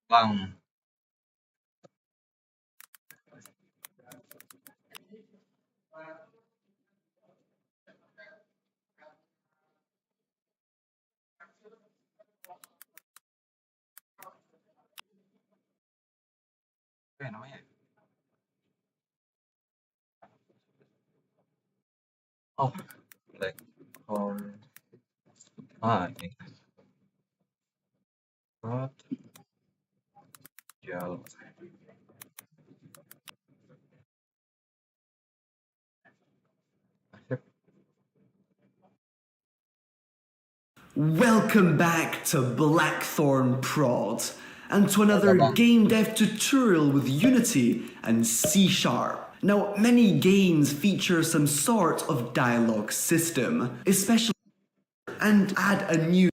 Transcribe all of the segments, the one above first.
Bang, apa ya namanya? Oh, black hole. Ini jauh. Welcome back to Blackthorn Prod and to another game dev tutorial with Unity and C#. Now, many games feature some sort of dialogue system, especially and add a new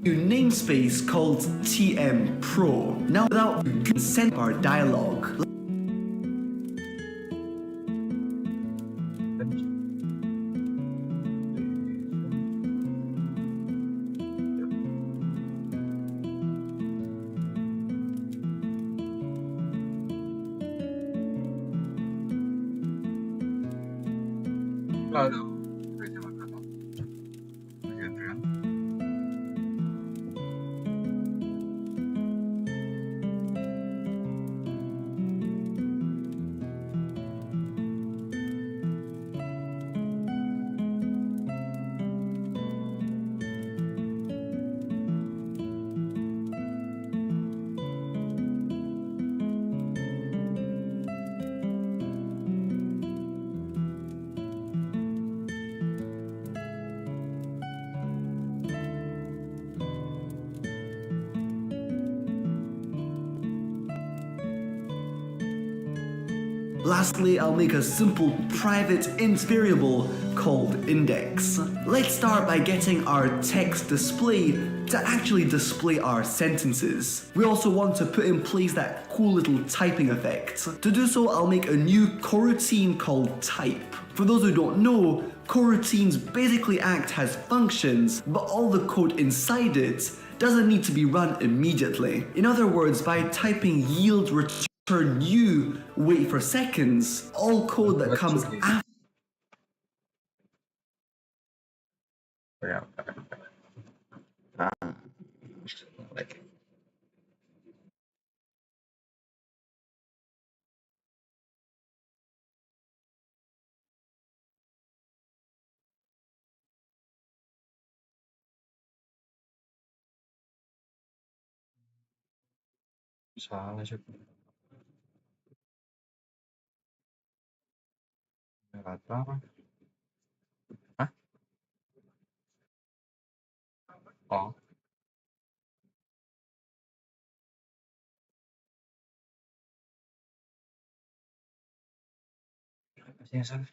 namespace called TM Pro. Now, without consent our dialogue. Aduh, kerja makan. Adrian. Lastly, I'll make a simple private int variable called index. Let's start by getting our text display to actually display our sentences. We also want to put in place that cool little typing effect. To do so, I'll make a new coroutine called type. For those who don't know, coroutines basically act as functions, but all the code inside it doesn't need to be run immediately. In other words, by typing yield return new wait for seconds, all code that comes after Yeah. Like salah sih. Kata apa? Hah? Oh, pasti yang salah.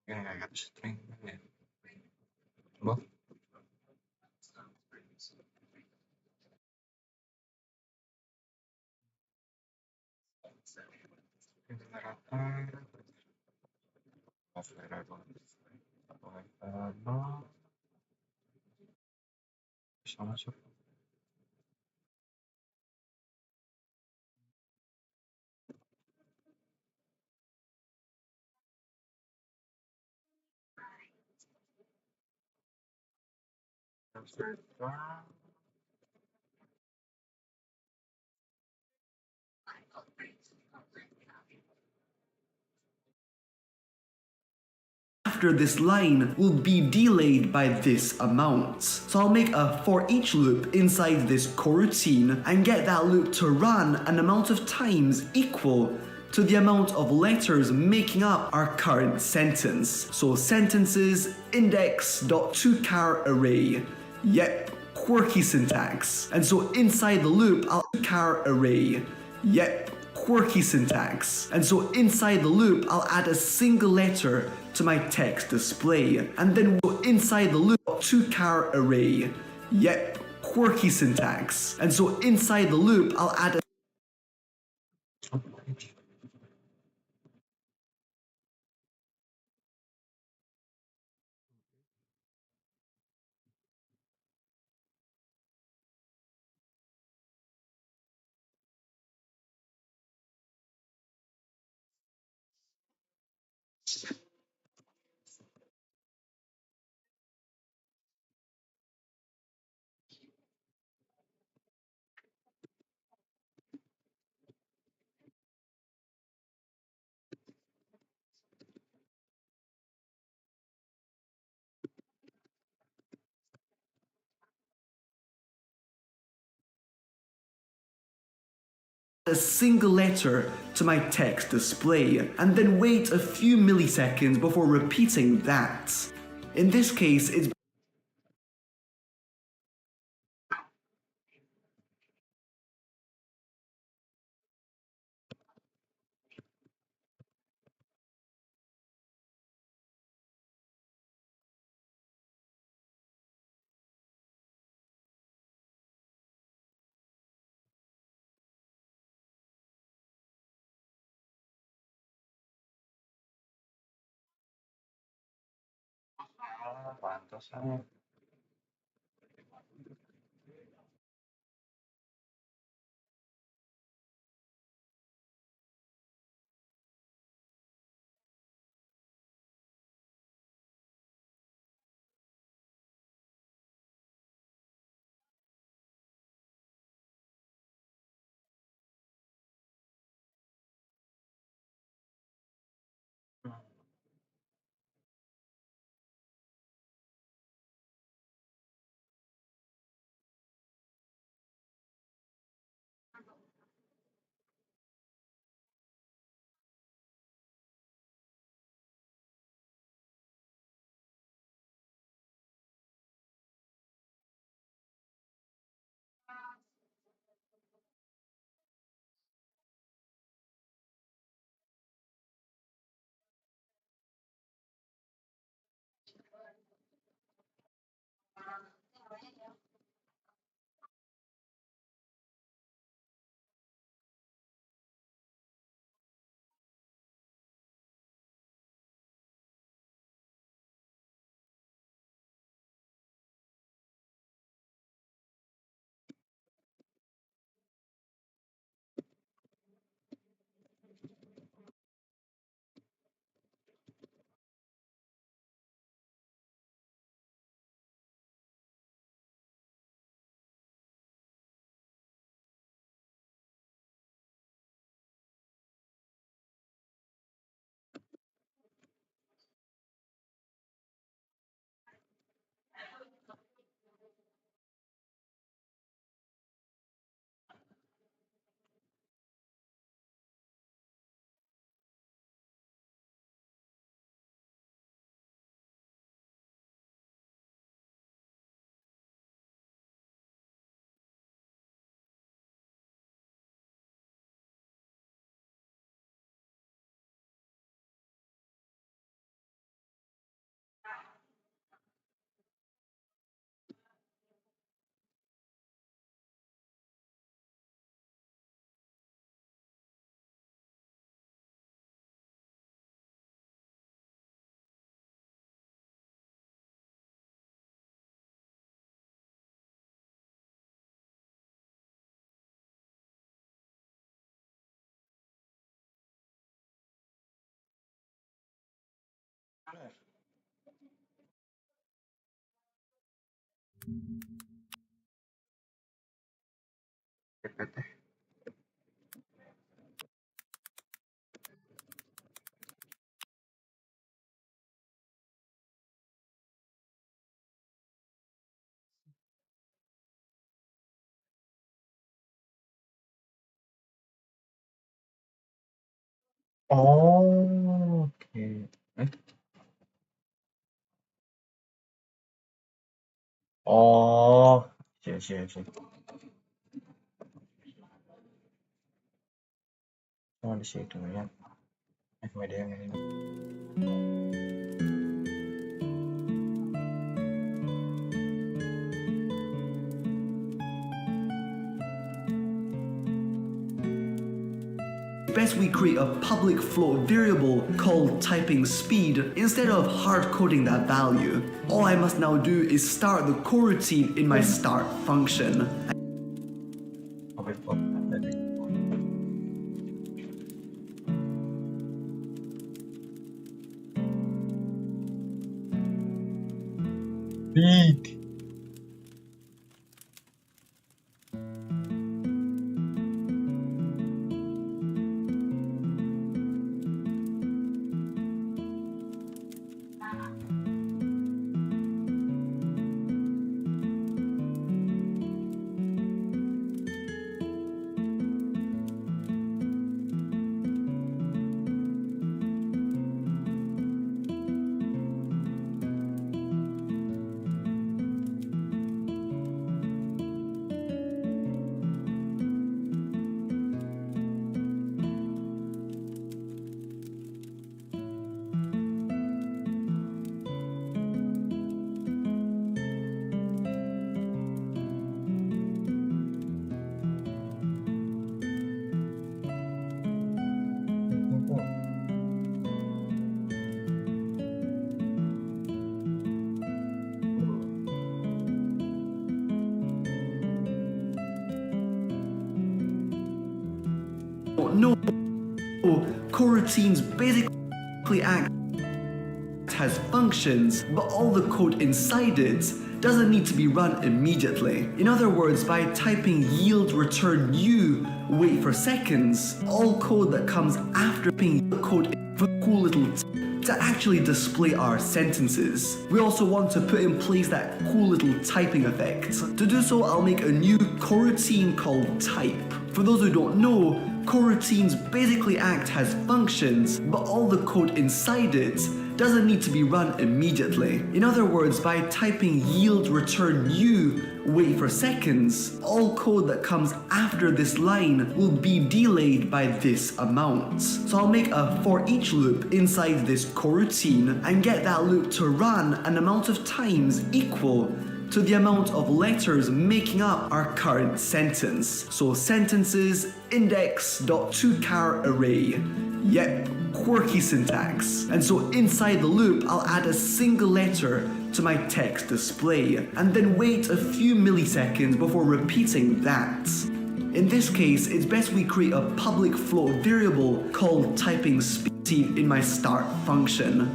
Kayak kata string ya. Coba. Rata-rata. Variable. Variable. Bisa masuk. Variable. after this line will be delayed by this amount. So I'll make a for each loop inside this coroutine and get that loop to run an amount of times equal to the amount of letters making up our current sentence. So sentences index.toChar array. Yep, quirky syntax. And so inside the loop, I'll char array. Yep, quirky syntax. And so inside the loop, I'll add a single letter to my text display. And then inside the loop, toChar array. Yep, quirky syntax. And so inside the loop, I'll add a single letter to my text display, and then wait a few milliseconds before repeating that. In this case, it's Ah, pantesan. GPT. Oh, oke. Oh, iya, iya, iya. Oh, di situ ya. Media yang ini. Best we create a public float variable called typing speed instead of hard coding that value. All I must now do is start the coroutine in my start function. Public float. Big. No, coroutines basically act as functions, but all the code inside it doesn't need to be run immediately. In other words, by typing yield return u, wait for seconds, all code that comes after typing code for cool little to actually display our sentences. We also want to put in place that cool little typing effect. To do so, I'll make a new coroutine called type. For those who don't know, coroutines basically act as functions, but all the code inside it doesn't need to be run immediately. In other words, by typing yield return u, wait for seconds, all code that comes after this line will be delayed by this amount. So I'll make a for each loop inside this coroutine and get that loop to run an amount of times equal to the amount of letters making up our current sentence. So sentences index.toChar array. Yep, quirky syntax. And so inside the loop, I'll add a single letter to my text display and then wait a few milliseconds before repeating that. In this case, it's best we create a public float variable called typing speed in my start function.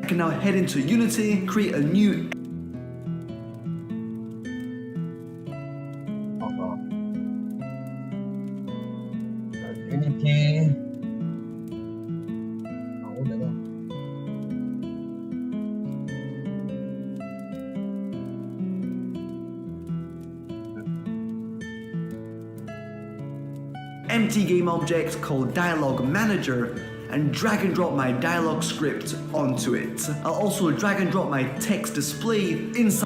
I can now head into Unity, create a new Unity. Oh, udah lah. empty game object called dialog manager and drag and drop my dialog script onto it. I'll also drag and drop my text display inside.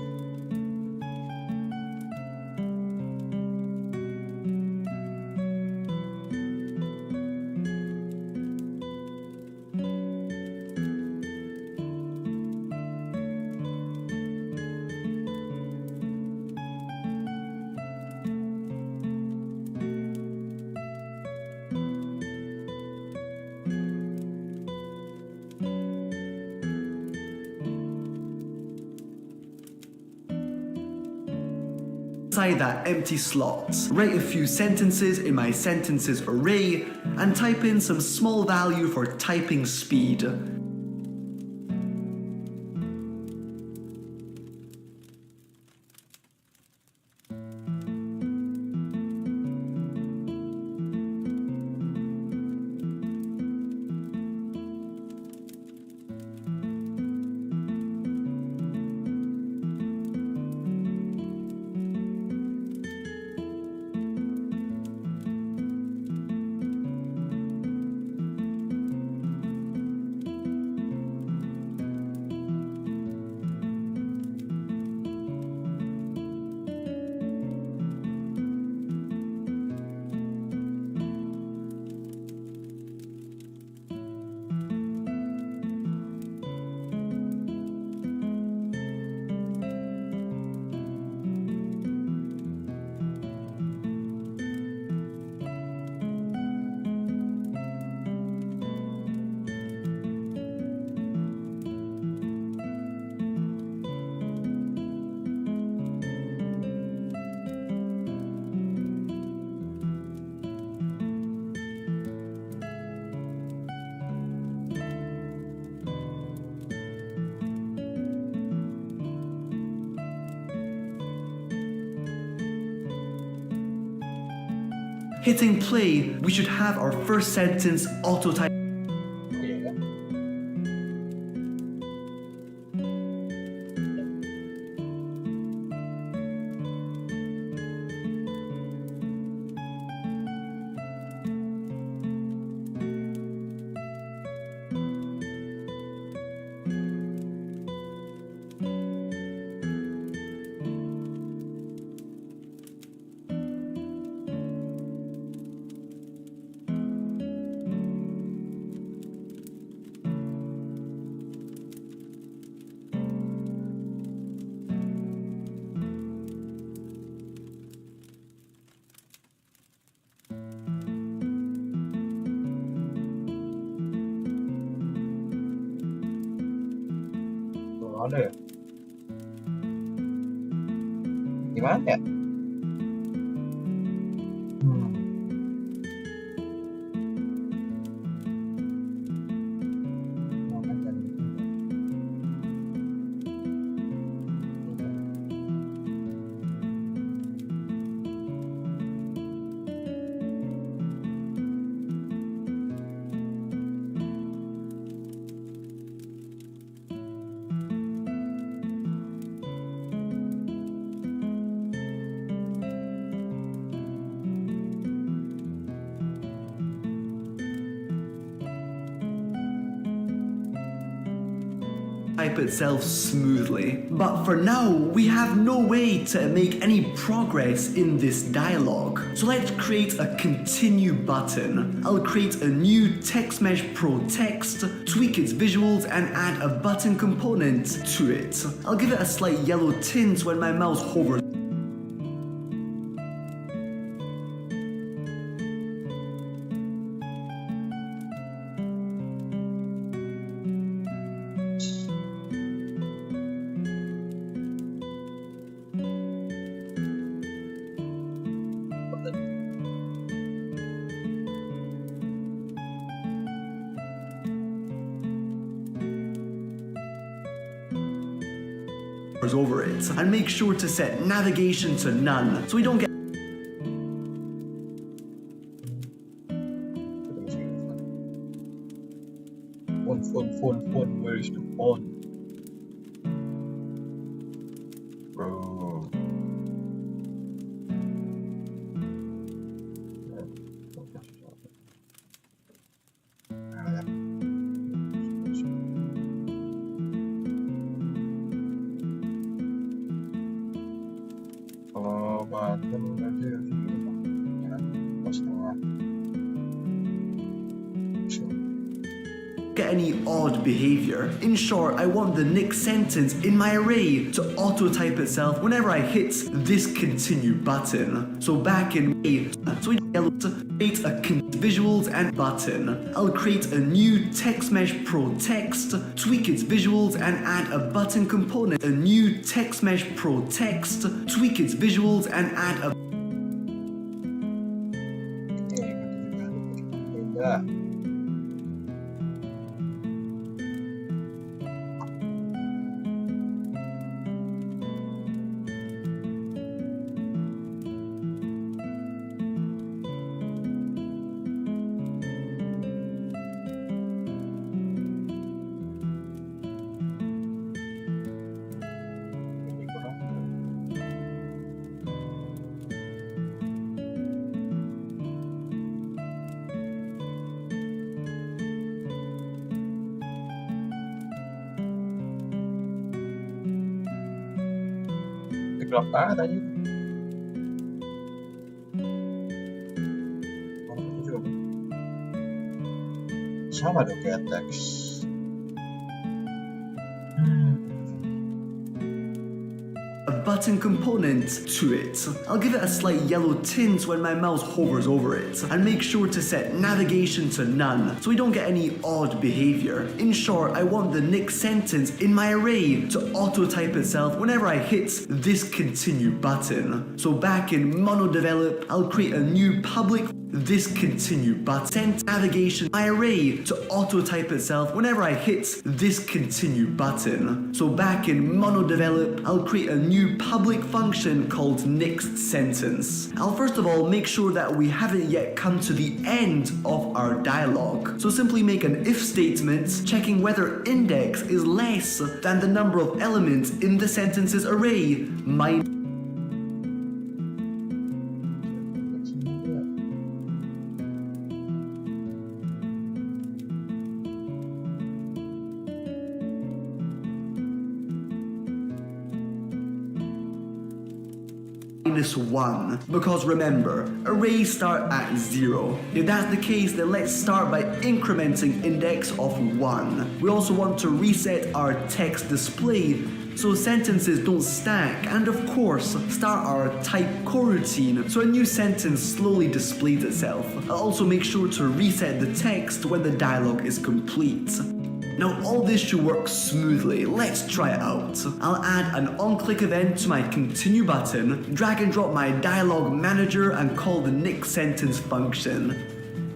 inside that empty slot. Write a few sentences in my sentences array and type in some small value for typing speed. Hitting play, we should have our first sentence auto-type. Ada ya? Gimana ya? Type itself smoothly. But for now, we have no way to make any progress in this dialogue. So let's create a continue button. I'll create a new TextMesh Pro text, tweak its visuals, and add a button component to it. I'll give it a slight yellow tint when my mouse hovers. Over it, and make sure to set navigation to none so we don't get Phone, where is the phone? Bro. Kalau button berarti ya, pas tengah. get any odd behavior. In short, I want the next sentence in my array to auto-type itself whenever I hit this continue button. So back in May, so we create a visuals and button. I'll create a new text mesh pro text, tweak its visuals and add a button component. A new text mesh pro text, tweak its visuals and add a Ya. Gelap banget tadi. Sama dong kayak teks. button component to it. I'll give it a slight yellow tint when my mouse hovers over it, and make sure to set navigation to none so we don't get any odd behavior. In short, I want the next sentence in my array to auto-type itself whenever I hit this continue button. So back in monodevelop, I'll create a new public this continue button. Send navigation my array to auto-type itself whenever I hit this continue button. So back in monodevelop, I'll create a new public function called next sentence. I'll first of all make sure that we haven't yet come to the end of our dialogue. So simply make an if statement checking whether index is less than the number of elements in the sentence's array minus -1, because remember, arrays start at 0. If that's the case, then let's start by incrementing index of 1. We also want to reset our text display so sentences don't stack, and of course, start our type coroutine so a new sentence slowly displays itself. I'll also make sure to reset the text when the dialogue is complete. Now all this should work smoothly, let's try it out. I'll add an on-click event to my continue button, drag and drop my dialogue manager and call the next sentence function.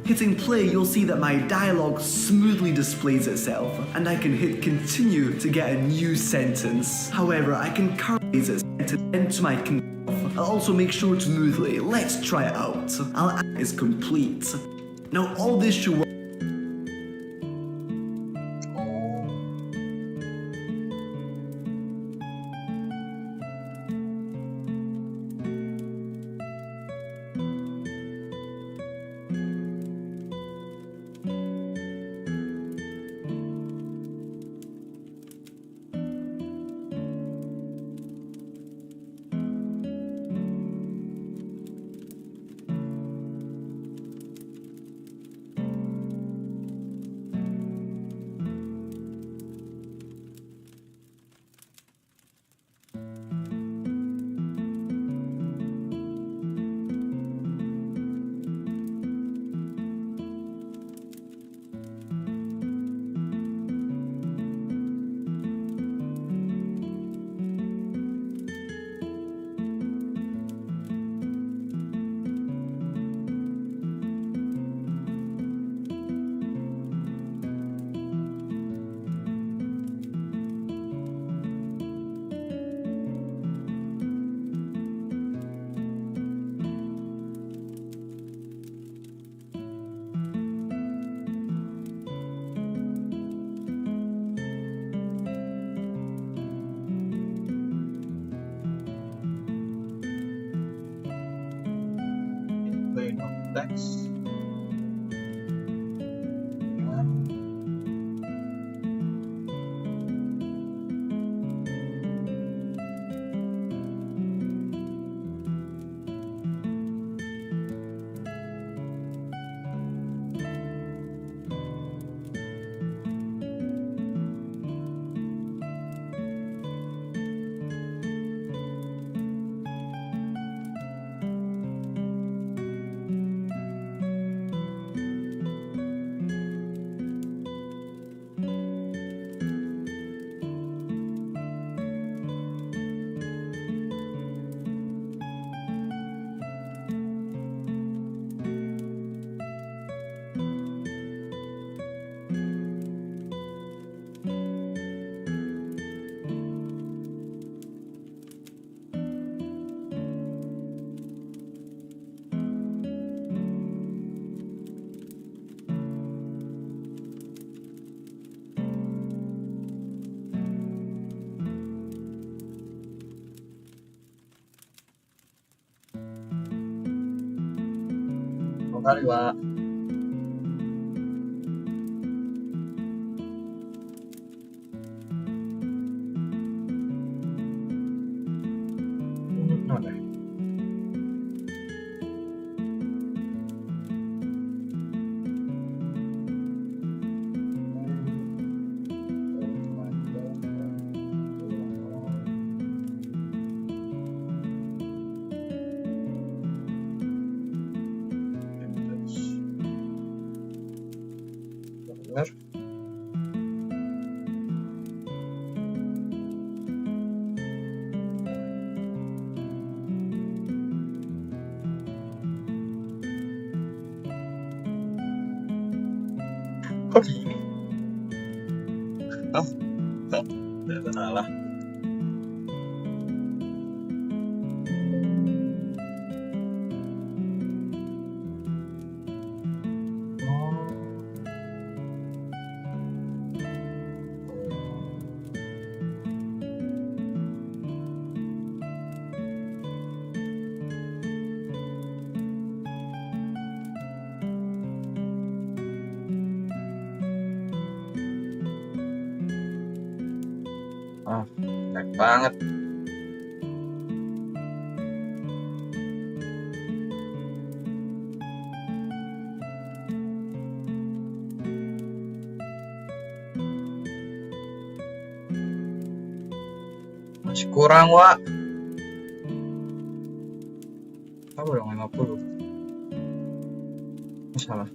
Hitting play, you'll see that my dialogue smoothly displays itself, and I can hit continue to get a new sentence. However, I can currently this sentence into my I'll also make sure smoothly, let's try it out. I'll add is complete. Now all this should work kali, Wak. Oke. Bener. Kok gini? Oh, ternyata salah. Oh, jelek banget. Masih kurang, Wak. Apa dong 50? Salah.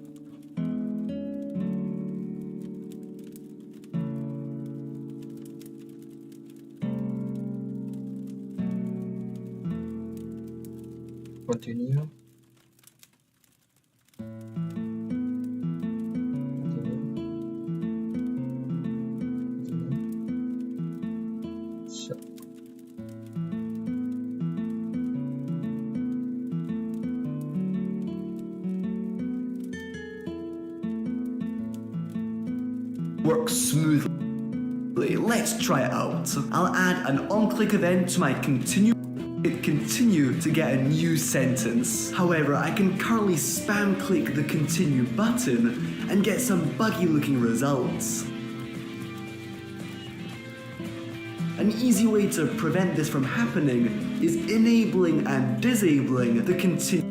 Continue. Works smoothly. Let's try it out. I'll add an on-click event to my continue to get a new sentence. However, I can currently spam click the continue button and get some buggy looking results. An easy way to prevent this from happening is enabling and disabling the continue.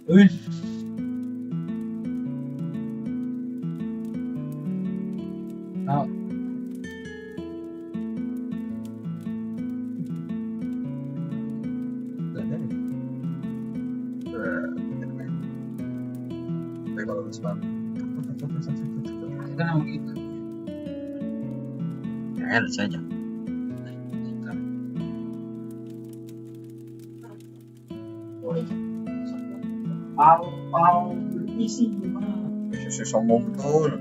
Wih. Oh. Kalau sebab Kenapa gitu? ya saja. Pau berisi gimana? Susu sombong betul.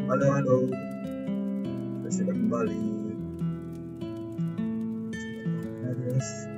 Halo, halo. Saya sudah kembali. Yes.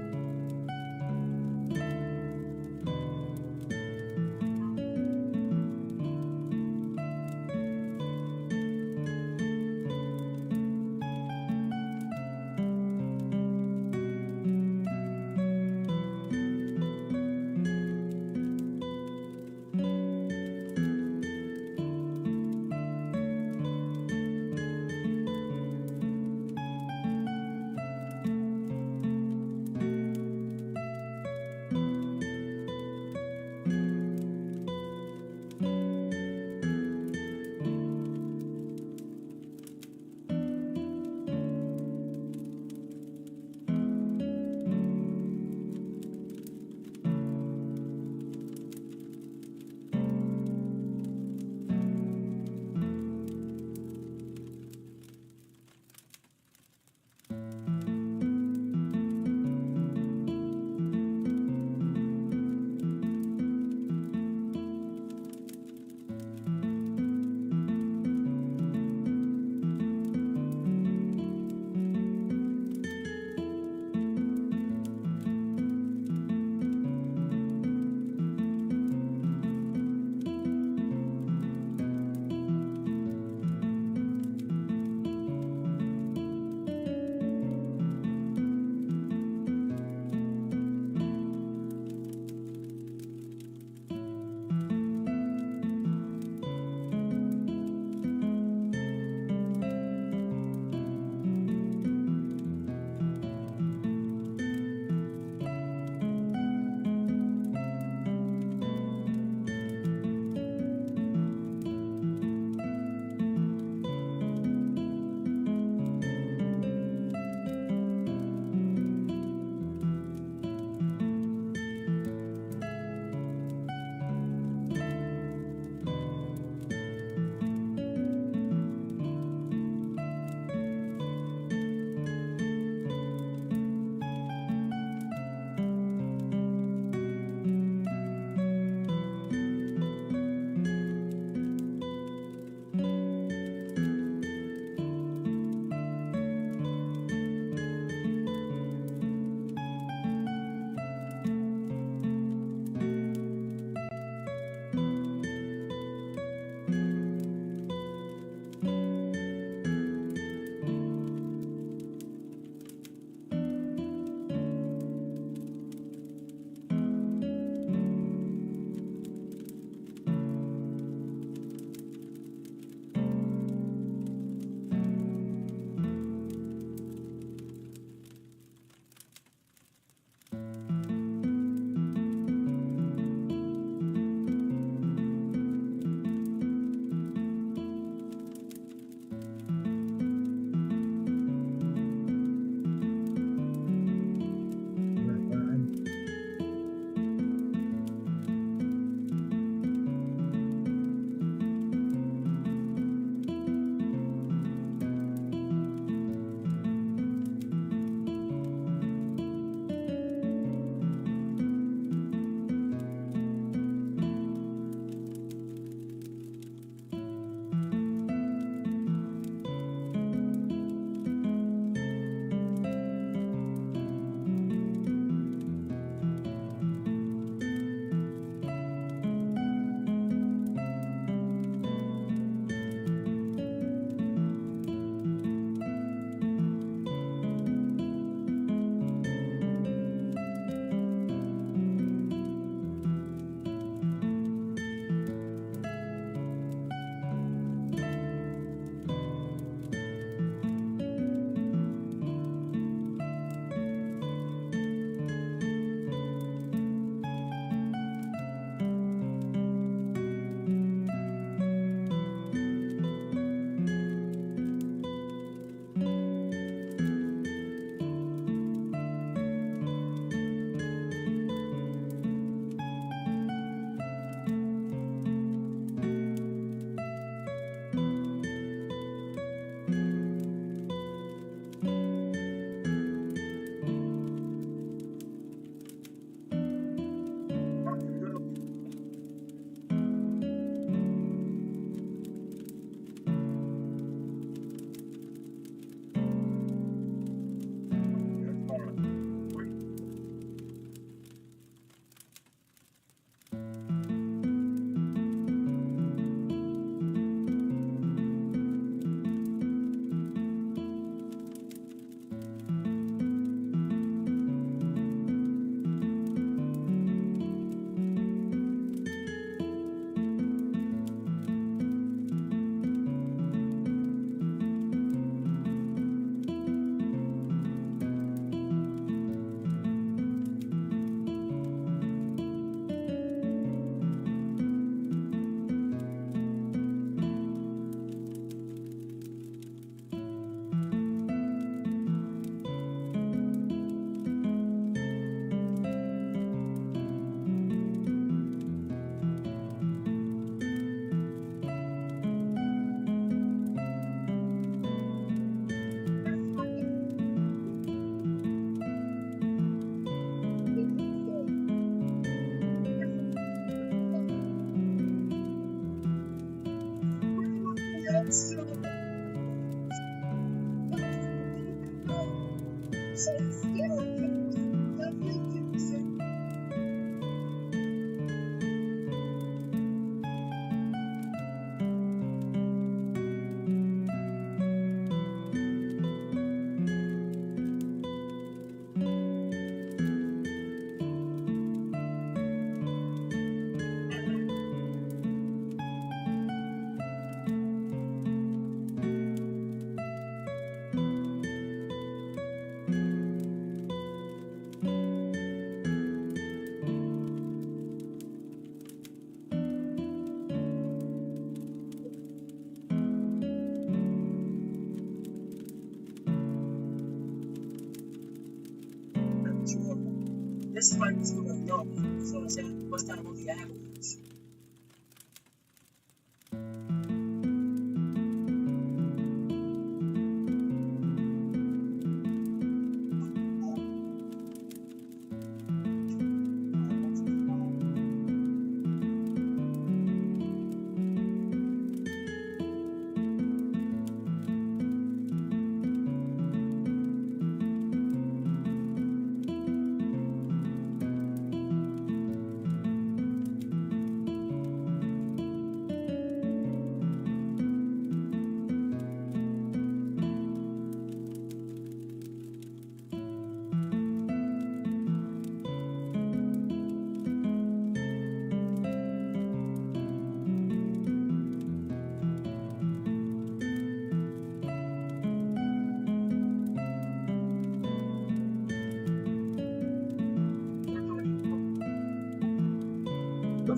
This fight is going on, so I said, what's that on the animals?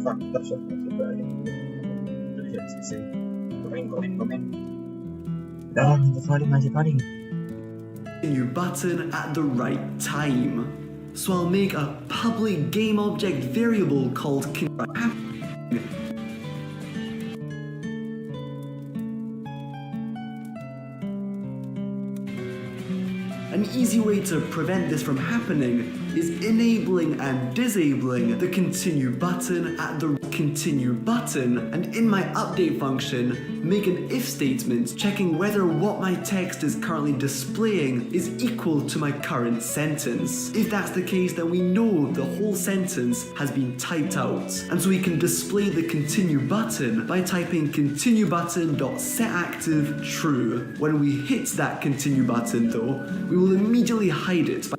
Fakta sudah terlihat sisi komen. Masih paling. Continue button at the right time. So I'll make a public game object variable called An easy way to prevent this from happening is enabling and disabling the continue button at the continue button, and in my update function, make an if statement checking whether what my text is currently displaying is equal to my current sentence. If that's the case, then we know the whole sentence has been typed out, and so we can display the continue button by typing continue button.setActive true. When we hit that continue button though, we will immediately hide it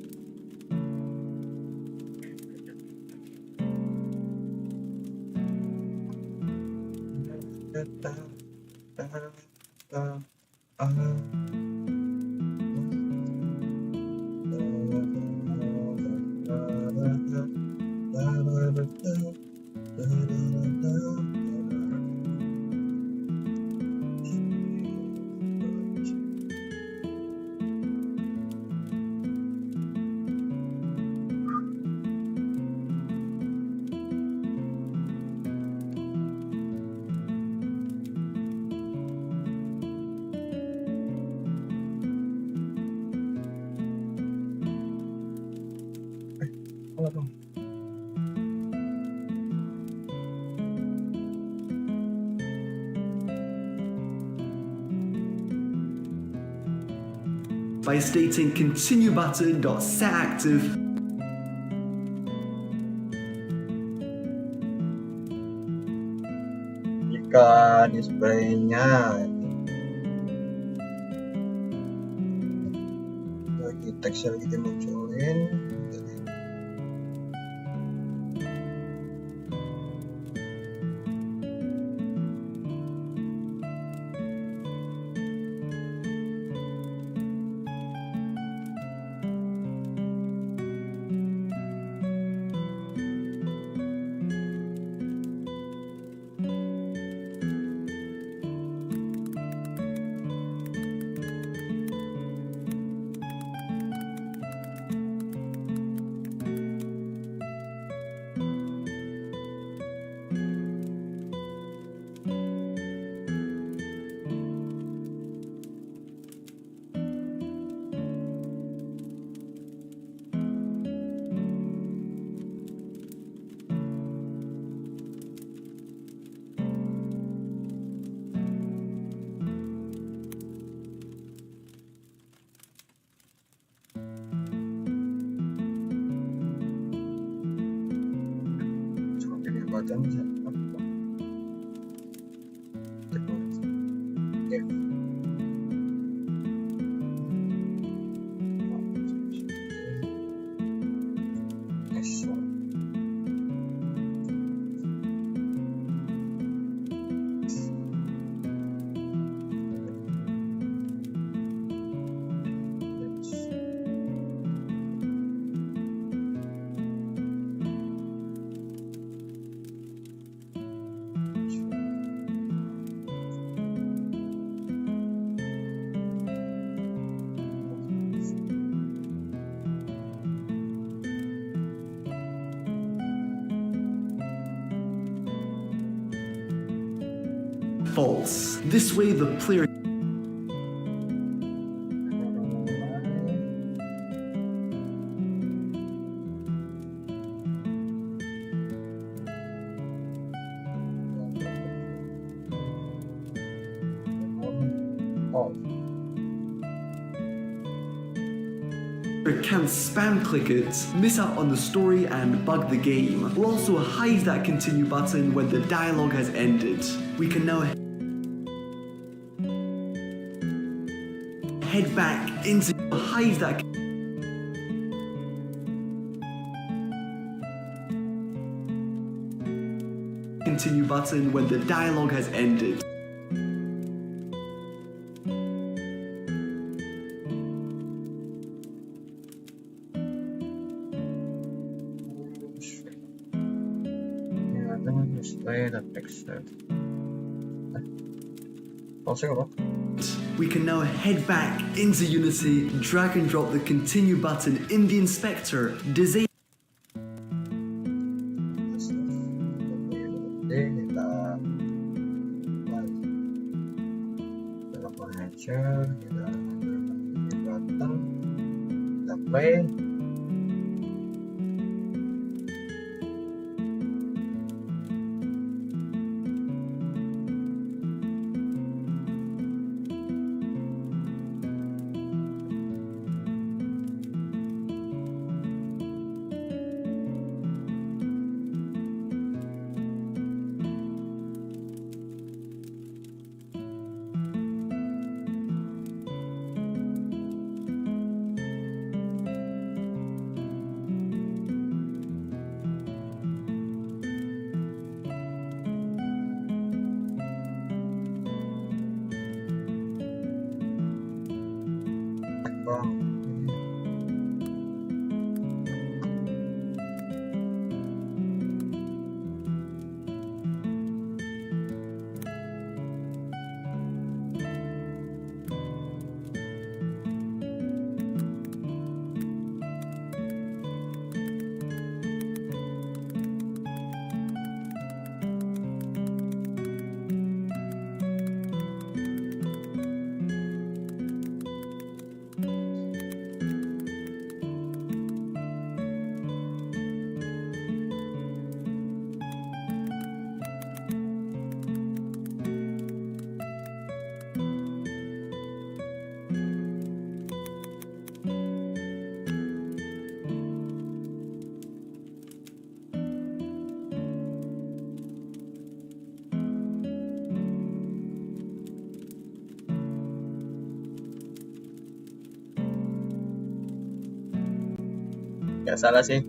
by stating continue button.setActive. Jika displaynya lagi teksnya lagi dimunculin, False. This way the player can spam click it, miss out on the story and bug the game. We'll also hide that continue button when the dialogue has ended. We can now head back into hide that continue button when the dialogue has ended. Display the picture. Apa? We can now head back into Unity, drag and drop the continue button in the inspector, disable kita play. Gak salah sih.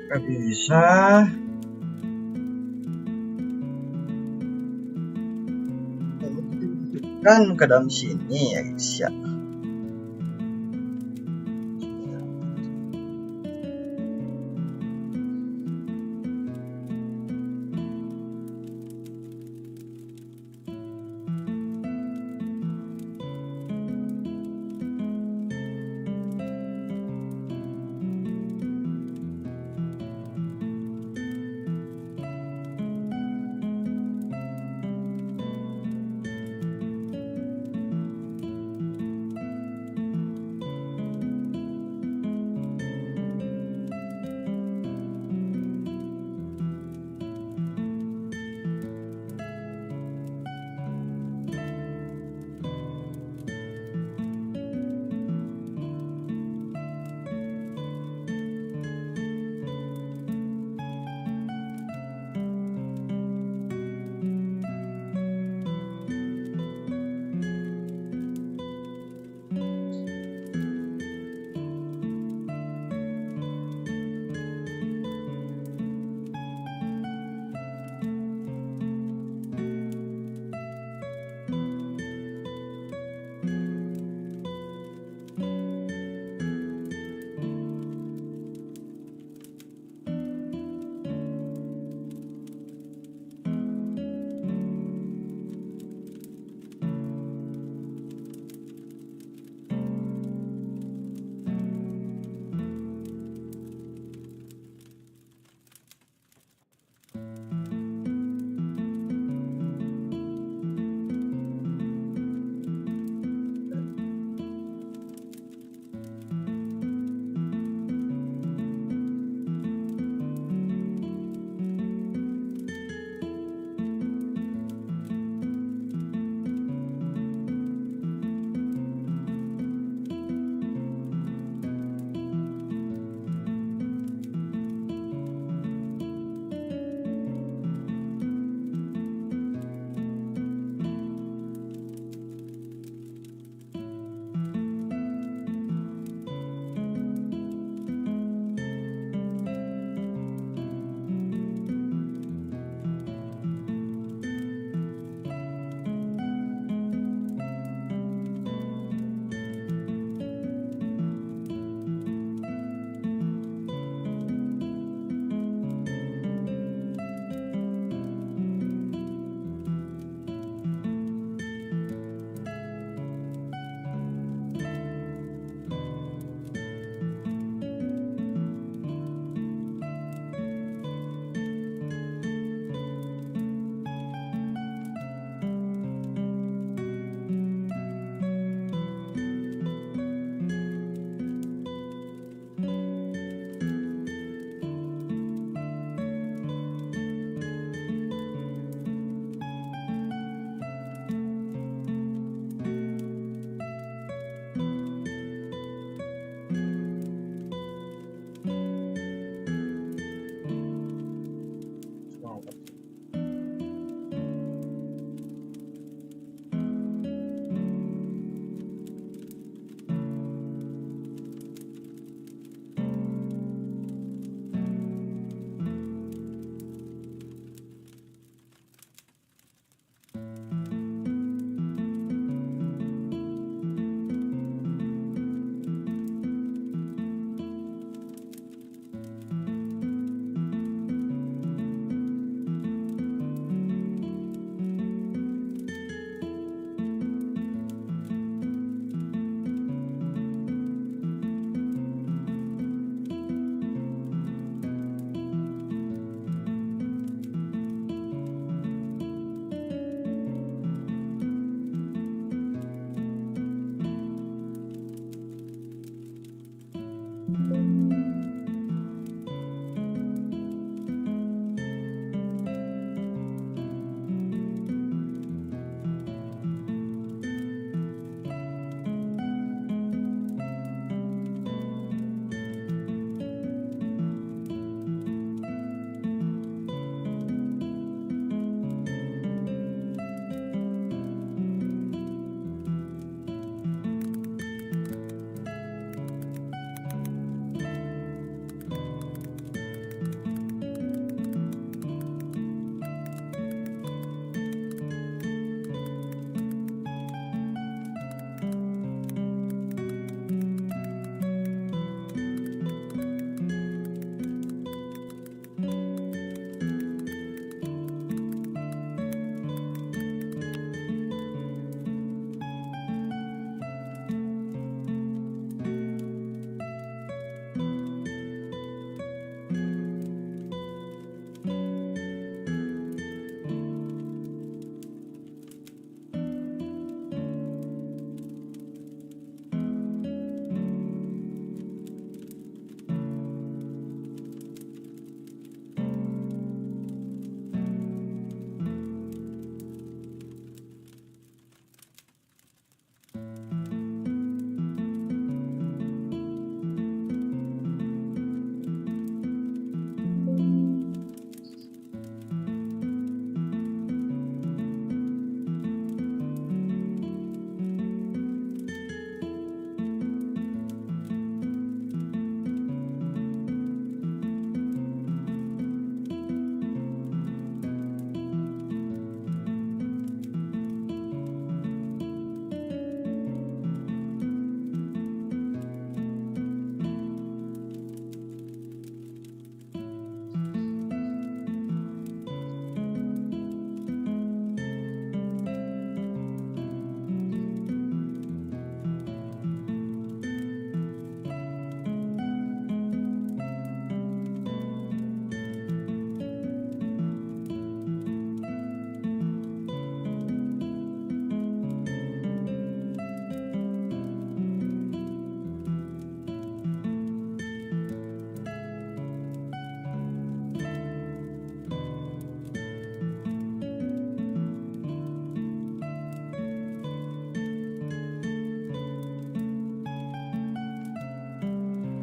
Gak bisa. Kan ke dalam sini ya guys ya.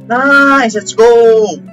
Nice, let's go!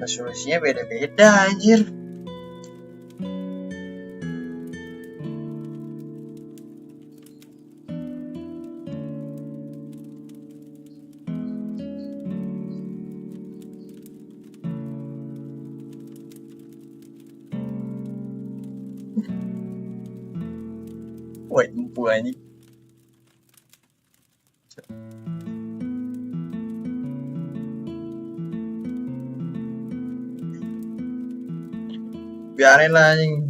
Resolusinya beda-beda anjir. Wah, empu anjing. Biarin lah anjing.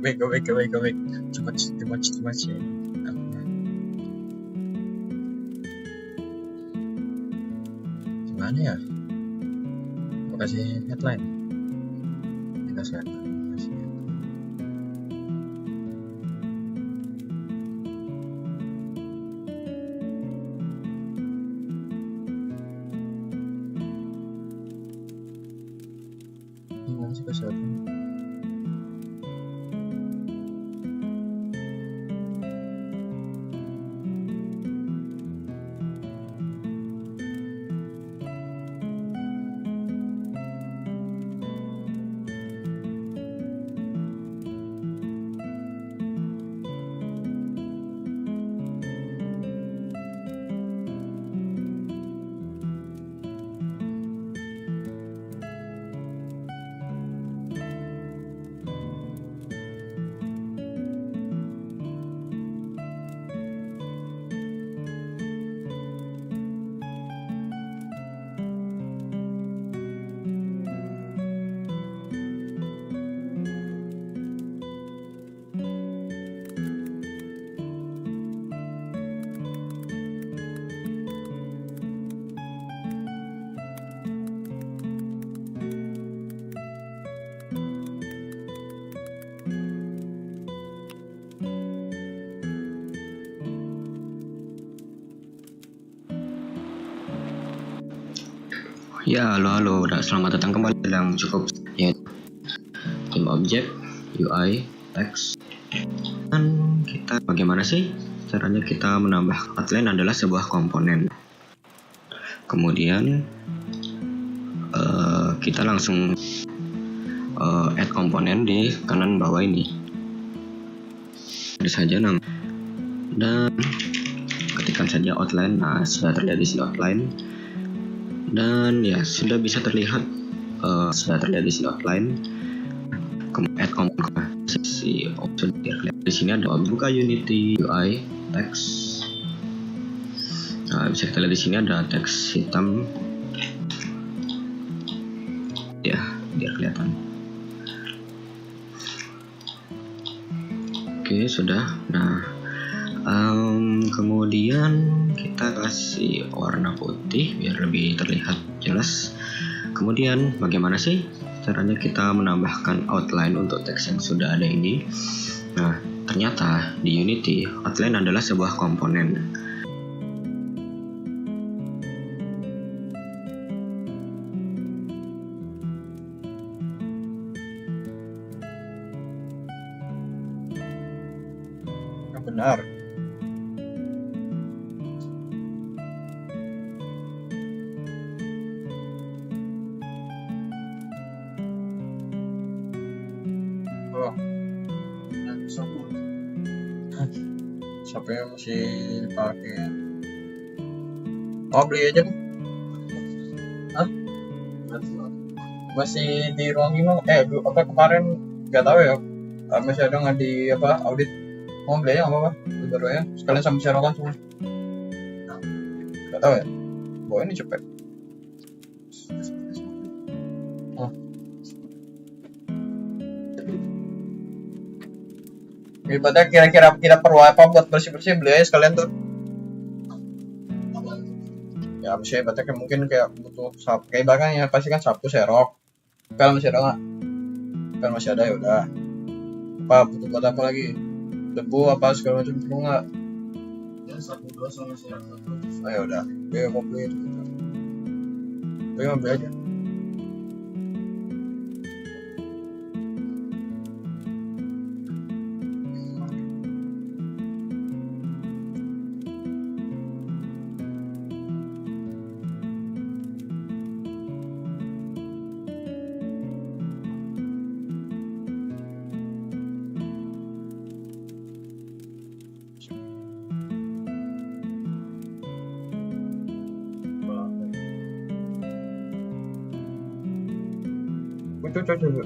Go back. Too much. Gimana ya? Mau kasih headline? Kasih headline. Gimana sih kasih headline? Ya, halo, selamat datang kembali dalam cukup ya tim objek, UI, text. Dan kita bagaimana sih caranya kita menambah outline adalah sebuah komponen. Kemudian kita langsung add komponen di kanan bawah ini. Ada saja nama dan ketikkan saja outline. Nah, sudah terlihat di sini outline. Dan ya sudah bisa terlihat di sini outline. Kemudian add komponen sesi option di sini ada buka Unity UI text. Nah, bisa kita lihat di sini ada teks hitam ya biar kelihatan. Oke, sudah. Nah, kemudian kita kasih warna putih biar lebih terlihat jelas. Kemudian bagaimana sih caranya kita menambahkan outline untuk teks yang sudah ada ini? Nah, ternyata di Unity outline adalah sebuah komponen. Benar. Oh, siapa yang masih dipakai? Oh, beli aja nih. Hah? Masih di ruang gimana? Apa kemarin nggak tahu ya. Masih ada nggak di audit? Mau beli aja nggak apa-apa. Baru ya. Sekalian sama serokan semua. Nggak tahu ya. Bawa ini cepet. Ibaratnya kira-kira kita perlu apa buat bersih-bersih, beli aja sekalian tuh. Ya misalnya ibaratnya mungkin kayak butuh sapu, kayak ibaratnya ya pasti kan sapu serok. Kalau masih ada nggak? Kalau masih ada ya udah. Apa butuh buat apa lagi? Debu apa segala macam perlu nggak? Ya sapu dua sama serok satu. Ya udah, dia mau beli itu. Beli aja. Coba.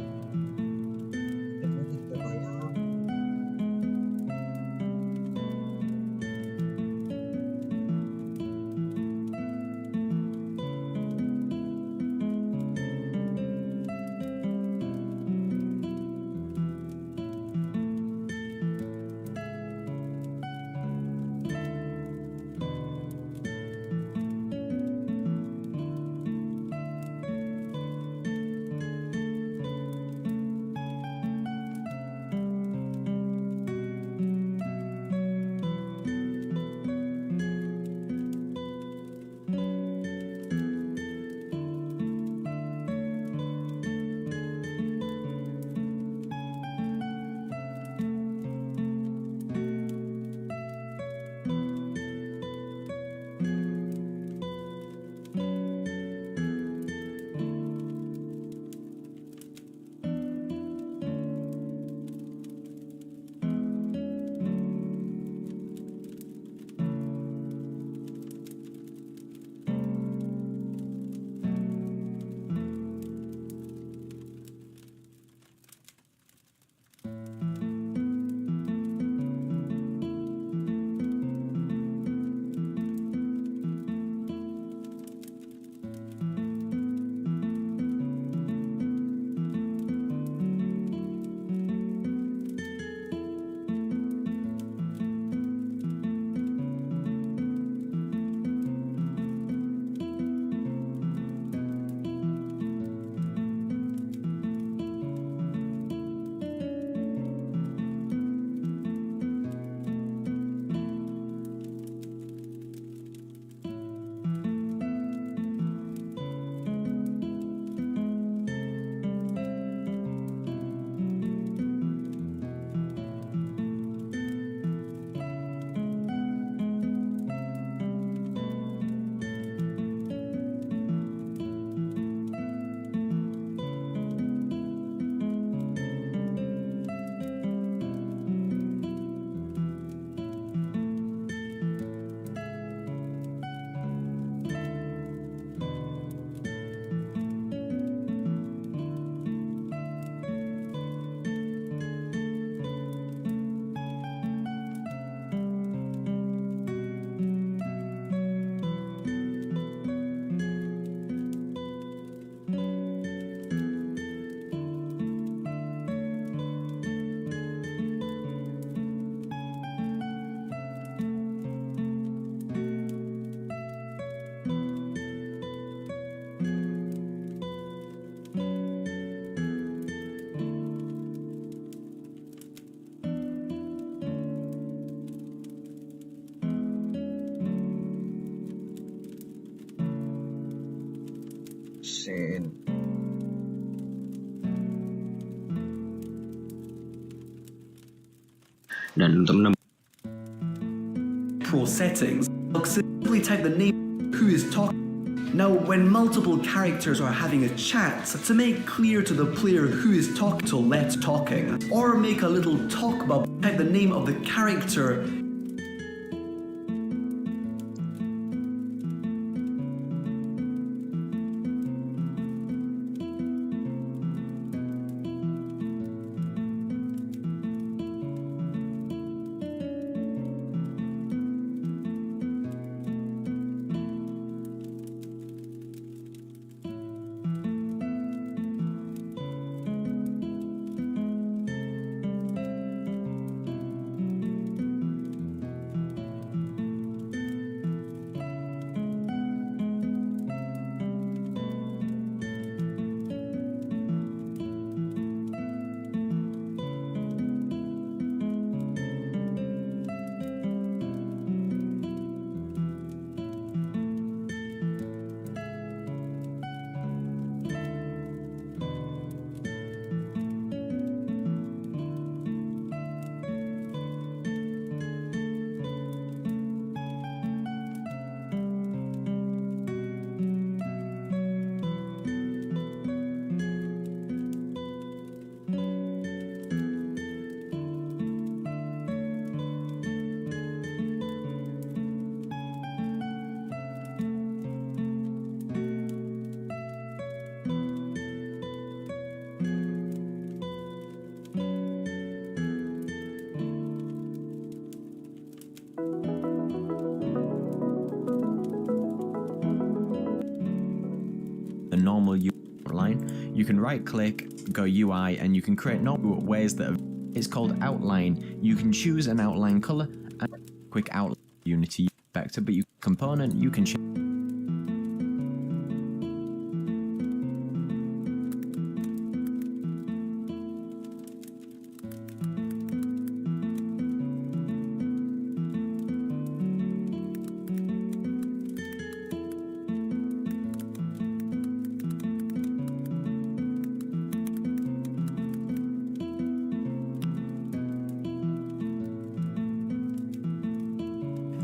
Scene. Dan untuk menambah Pro settings, I'll simply type the name who is talking. Now, when multiple characters are having a chat, to make clear to the player who is talking to let talking, or make a little talk bubble, type the name of the character. A normal UI line, you can right click, go UI, and you can create normal ways that it's called outline. You can choose an outline color and quick outline Unity vector, but you component you can change.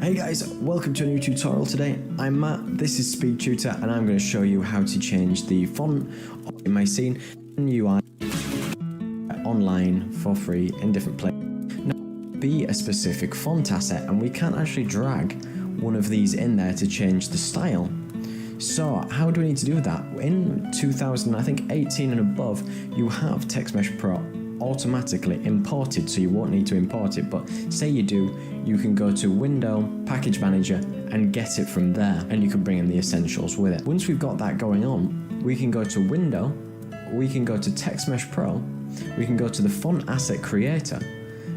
Hey guys, welcome to a new tutorial today. I'm Matt, this is Speed Tutor, and I'm going to show you how to change the font in my scene and UI online for free in different places. Now, be a specific font asset, and we can't actually drag one of these in there to change the style. So how do we need to do that? In 2018 and above, you have TextMesh Pro automatically imported, so you won't need to import it, but say you do, you can go to Window, Package Manager, and get it from there, and you can bring in the essentials with it. Once we've got that going on, we can go to Window, we can go to TextMesh Pro, we can go to the Font Asset Creator,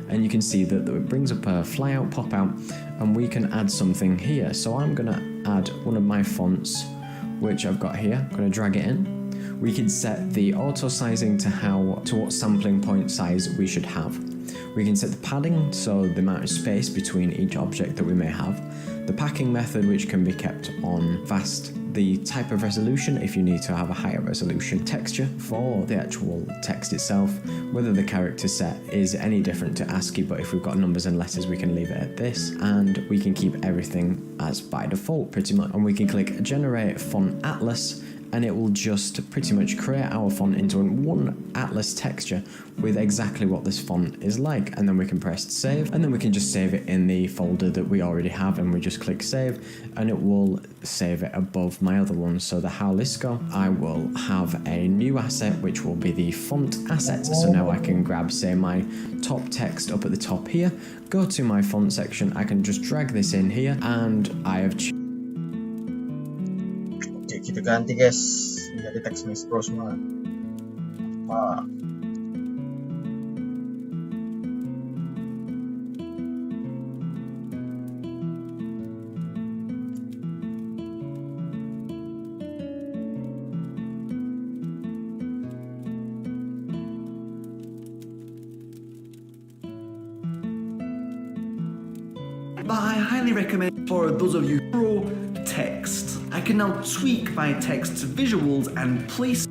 and you can see that it brings up a flyout, pop out, and we can add something here. So I'm gonna add one of my fonts, which I've got here. I'm gonna drag it in. We can set the auto sizing to what sampling point size we should have. We can set the padding, so the amount of space between each object that we may have. The packing method, which can be kept on fast. The type of resolution, if you need to have a higher resolution. Texture for the actual text itself. Whether the character set is any different to ASCII, but if we've got numbers and letters, we can leave it at this. And we can keep everything as by default, pretty much. And we can click Generate Font Atlas, and it will just pretty much create our font into one atlas texture with exactly what this font is like. And then we can press save, and then we can just save it in the folder that we already have, and we just click save, and it will save it above my other ones. So the Jalisco, I will have a new asset, which will be the font asset. So now I can grab, say, my top text up at the top here, go to my font section, I can just drag this in here, and I have Oke, kita ganti guys menjadi TextMesh Pro semua. Wah. But I highly recommend for those of you pro text. I can now tweak my text to visuals and place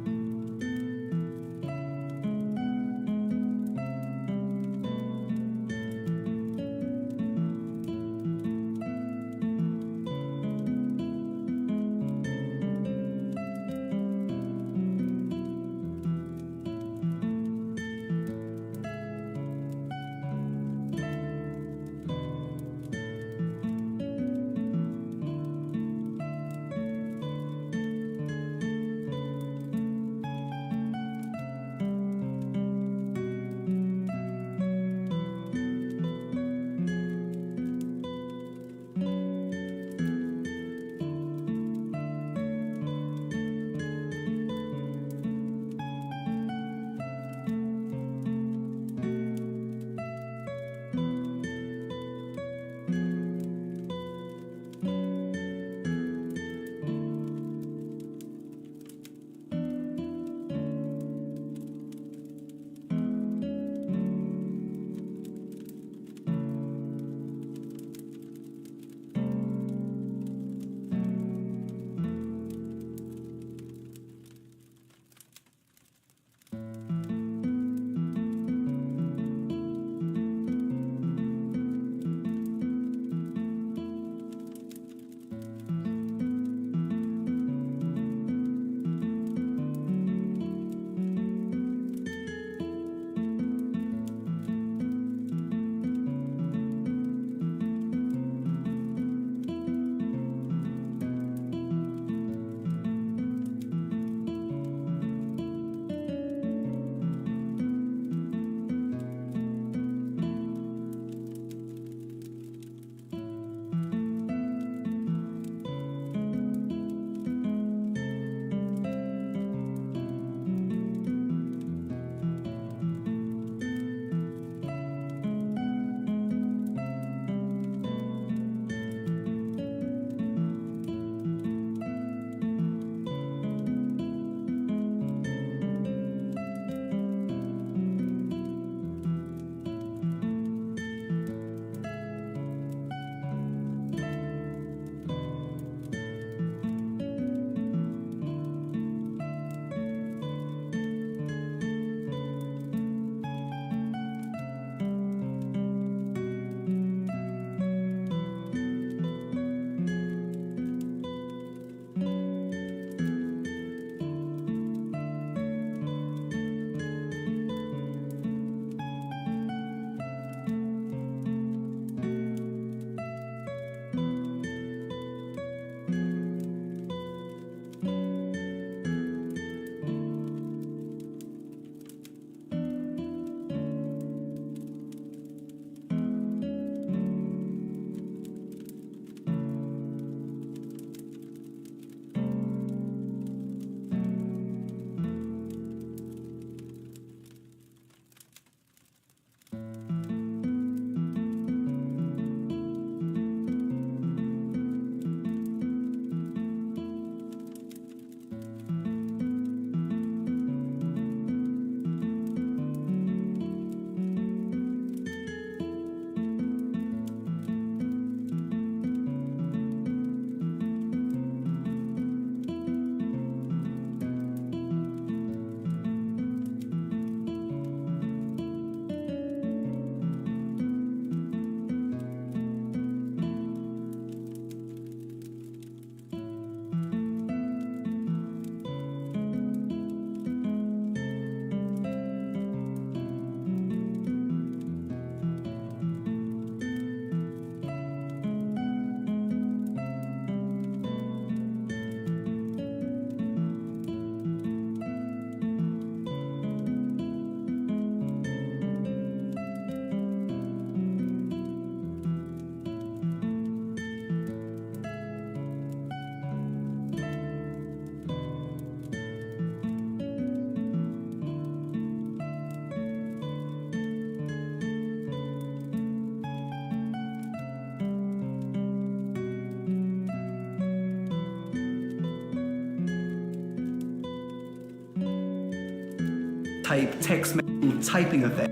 type text message typing effect.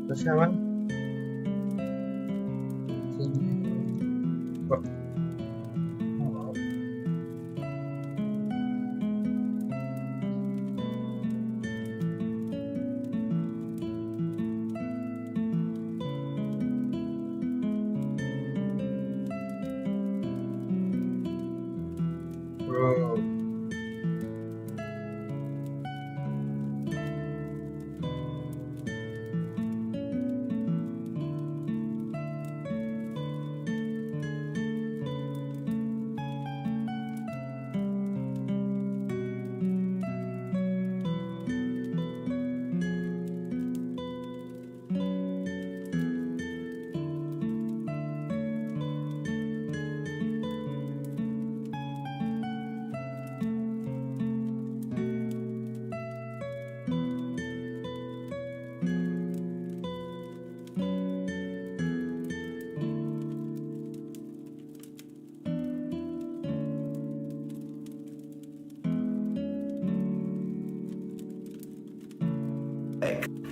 Terus kawan? Kok? Oh. Bro.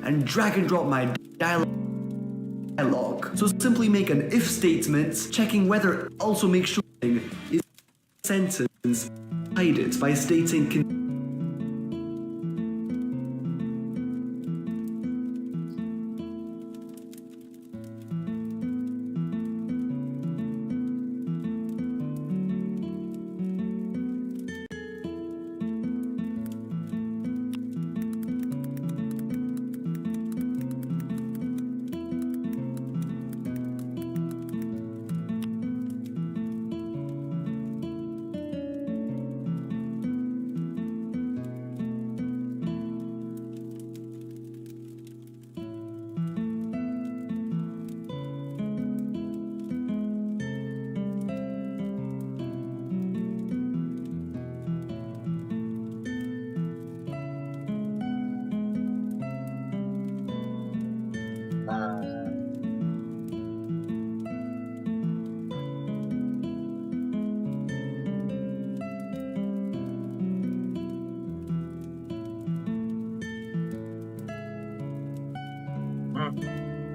And drag and drop my dialogue. So simply make an if statement, checking whether it also make sure is sentence hide it by stating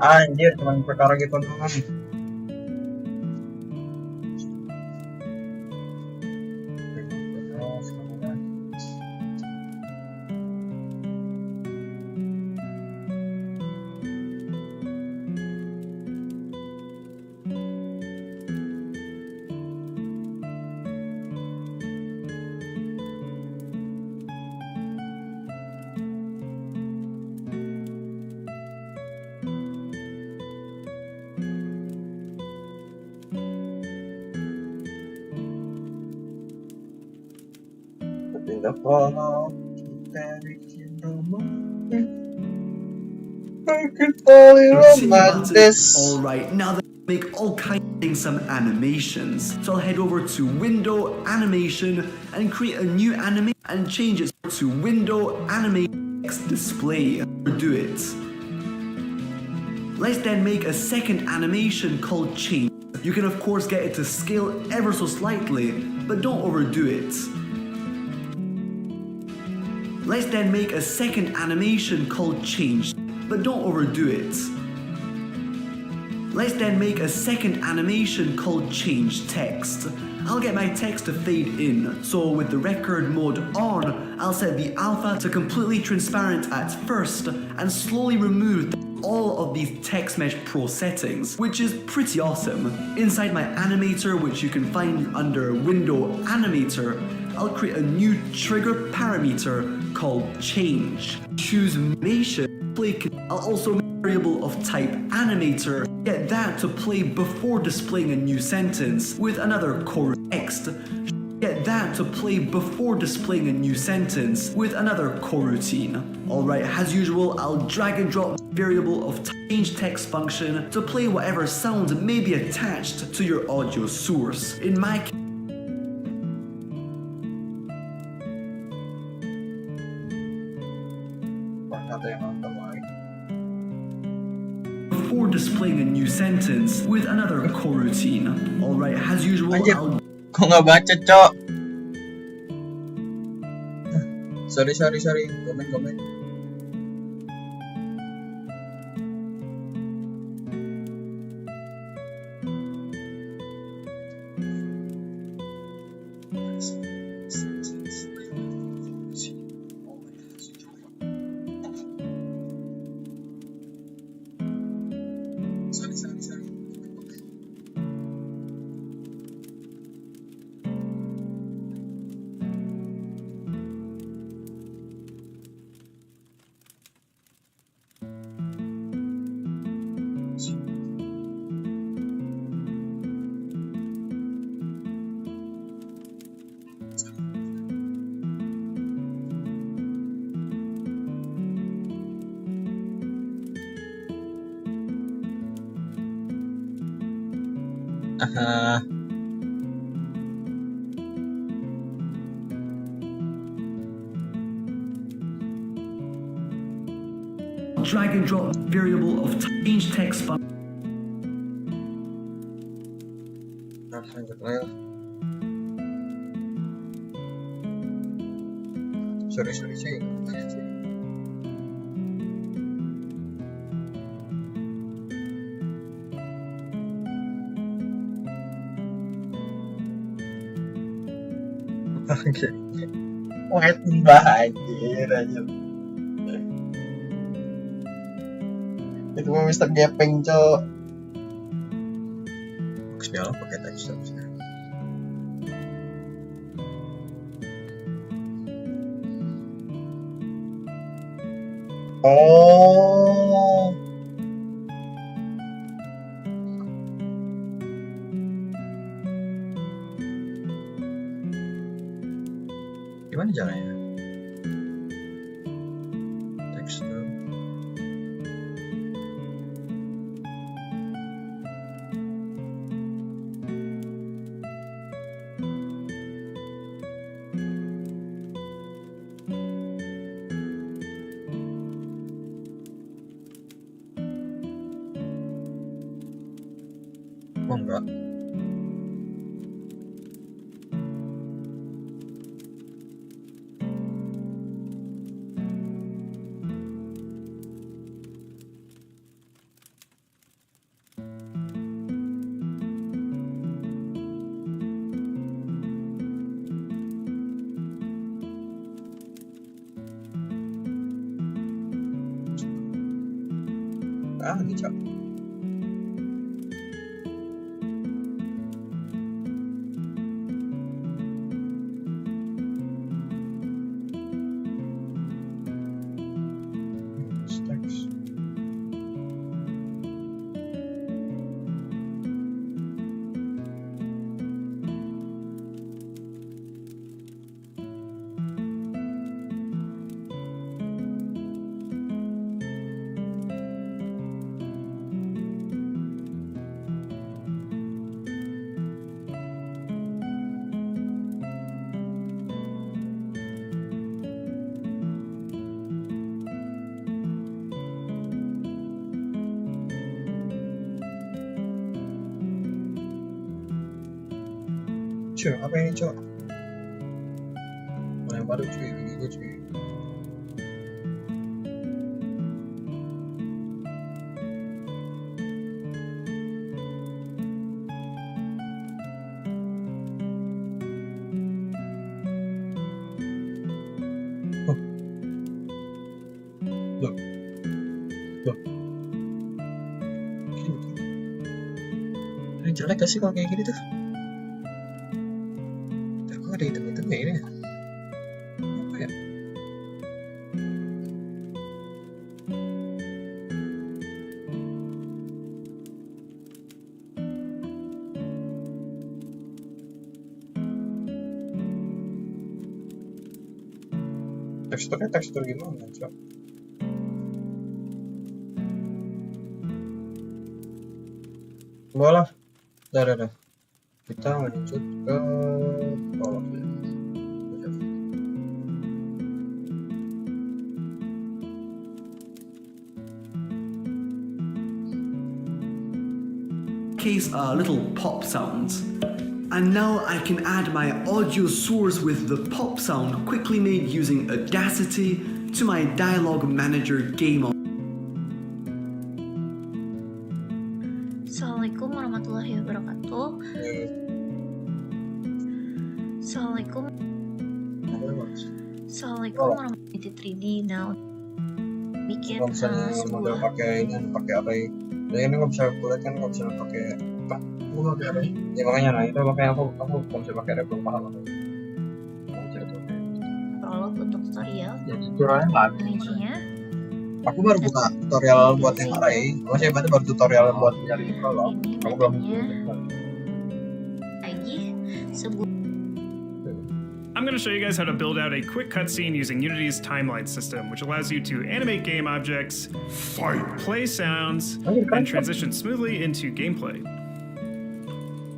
Anjir, cuman perkara gitu doang. The follow Alright, now that I make all kinds of things, some animations. So I'll head over to Window, Animation, and create a new animation and change it to Window, Animation, Text Display. Do it. Let's then make a second animation called Change. You can of course get it to scale ever so slightly, but don't overdo it. Let's then make a second animation called Change, but don't overdo it. Let's then make a second animation called Change Text. I'll get my text to fade in, so with the record mode on, I'll set the alpha to completely transparent at first and slowly remove all of these Text Mesh Pro settings, which is pretty awesome. Inside my animator, which you can find under Window Animator, I'll create a new trigger parameter called Change. Choose Animation, play. I'll also make a variable of type Animator, get that to play before displaying a new sentence with another core text. Get that to play before displaying a new sentence with another coroutine. Alright, as usual, I'll drag and drop variable of change text function to play whatever sound may be attached to your audio source. In my case, before displaying a new sentence with another coroutine. Alright, as usual, I'll Kok nggak baca, Cok? Sorry. Komen. Sorry. Ah, Drag and drop variable of change text button. lanjut lagi lah. Sorry sih, banyak sih. Oke. Wait, anjir. Itu mah Mr. Gepeng, cok. Segala pakai tekstur sekarang. Oh. Gimana caranya? Tekstur. Oh enggak. Nih, cok. Teks. Cok, apa ini, cok? Yang baru cuy, begitu cuy. Oh. Loh. Gini tuh. Ini jelek gak sih kalau kayak gini tuh? Ada hitam-hitamnya ini ya? Apa ya? Teksturnya tekstur gimana, cok? Boleh. Dah. Kita lanjut ke bawah. Case little pop sounds. And now I can add my audio source with the pop sound quickly made using Audacity to my dialogue manager game. Assalamualaikum warahmatullahi wabarakatuh. Assalamualaikum warahmatullahi 3D. Now bikin Kalau misalnya model sebuah pakai ini, pakai array Jadi ini nggak bisa kulihat kan, nggak bisa pakai apa? Gue pakai apa? Ya makanya nah itu makanya aku nggak bisa pakai review paham aku. Nggak bisa tuh. Prolog untuk tutorial. Ya tutorialnya nggak ada. Intinya, Aku baru buka tutorial buat yang array. Maksudnya berarti baru tutorial buat nyari prolog. ini Aku belum metodenya lagi sebelum I'm going to show you guys how to build out a quick cutscene using Unity's timeline system, which allows you to animate game objects, play sounds, and transition smoothly into gameplay.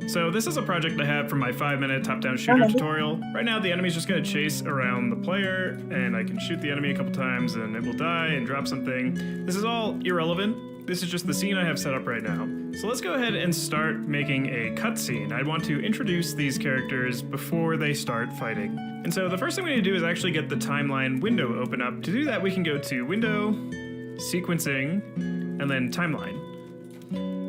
So this is a project I have from my 5-minute top-down shooter tutorial. Right now the enemy's just going to chase around the player, and I can shoot the enemy a couple times and it will die and drop something. This is all irrelevant. This is just the scene I have set up right now. So let's go ahead and start making a cutscene. I want to introduce these characters before they start fighting. And so the first thing we need to do is actually get the timeline window open up. To do that, we can go to Window, Sequencing, and then Timeline.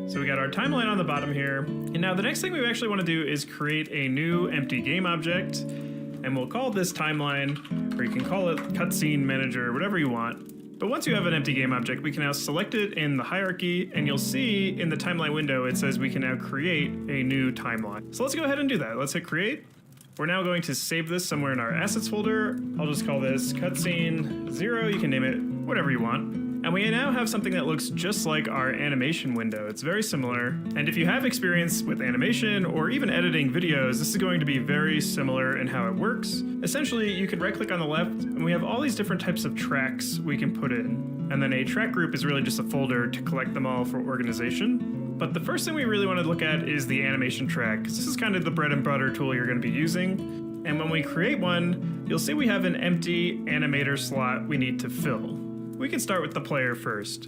So we got our timeline on the bottom here. And now the next thing we actually want to do is create a new empty game object. And we'll call this timeline, or you can call it cutscene manager, whatever you want. But once you have an empty game object, we can now select it in the hierarchy, and you'll see in the timeline window, it says we can now create a new timeline. So let's go ahead and do that. Let's hit create. We're now going to save this somewhere in our assets folder. I'll just call this cutscene 0. You can name it whatever you want. And we now have something that looks just like our animation window. It's very similar. And if you have experience with animation or even editing videos, this is going to be very similar in how it works. Essentially, you can right-click on the left, and we have all these different types of tracks we can put in. And then a track group is really just a folder to collect them all for organization. But the first thing we really want to look at is the animation track, because this is kind of the bread and butter tool you're going to be using. And when we create one, you'll see we have an empty animator slot we need to fill. We can start with the player first.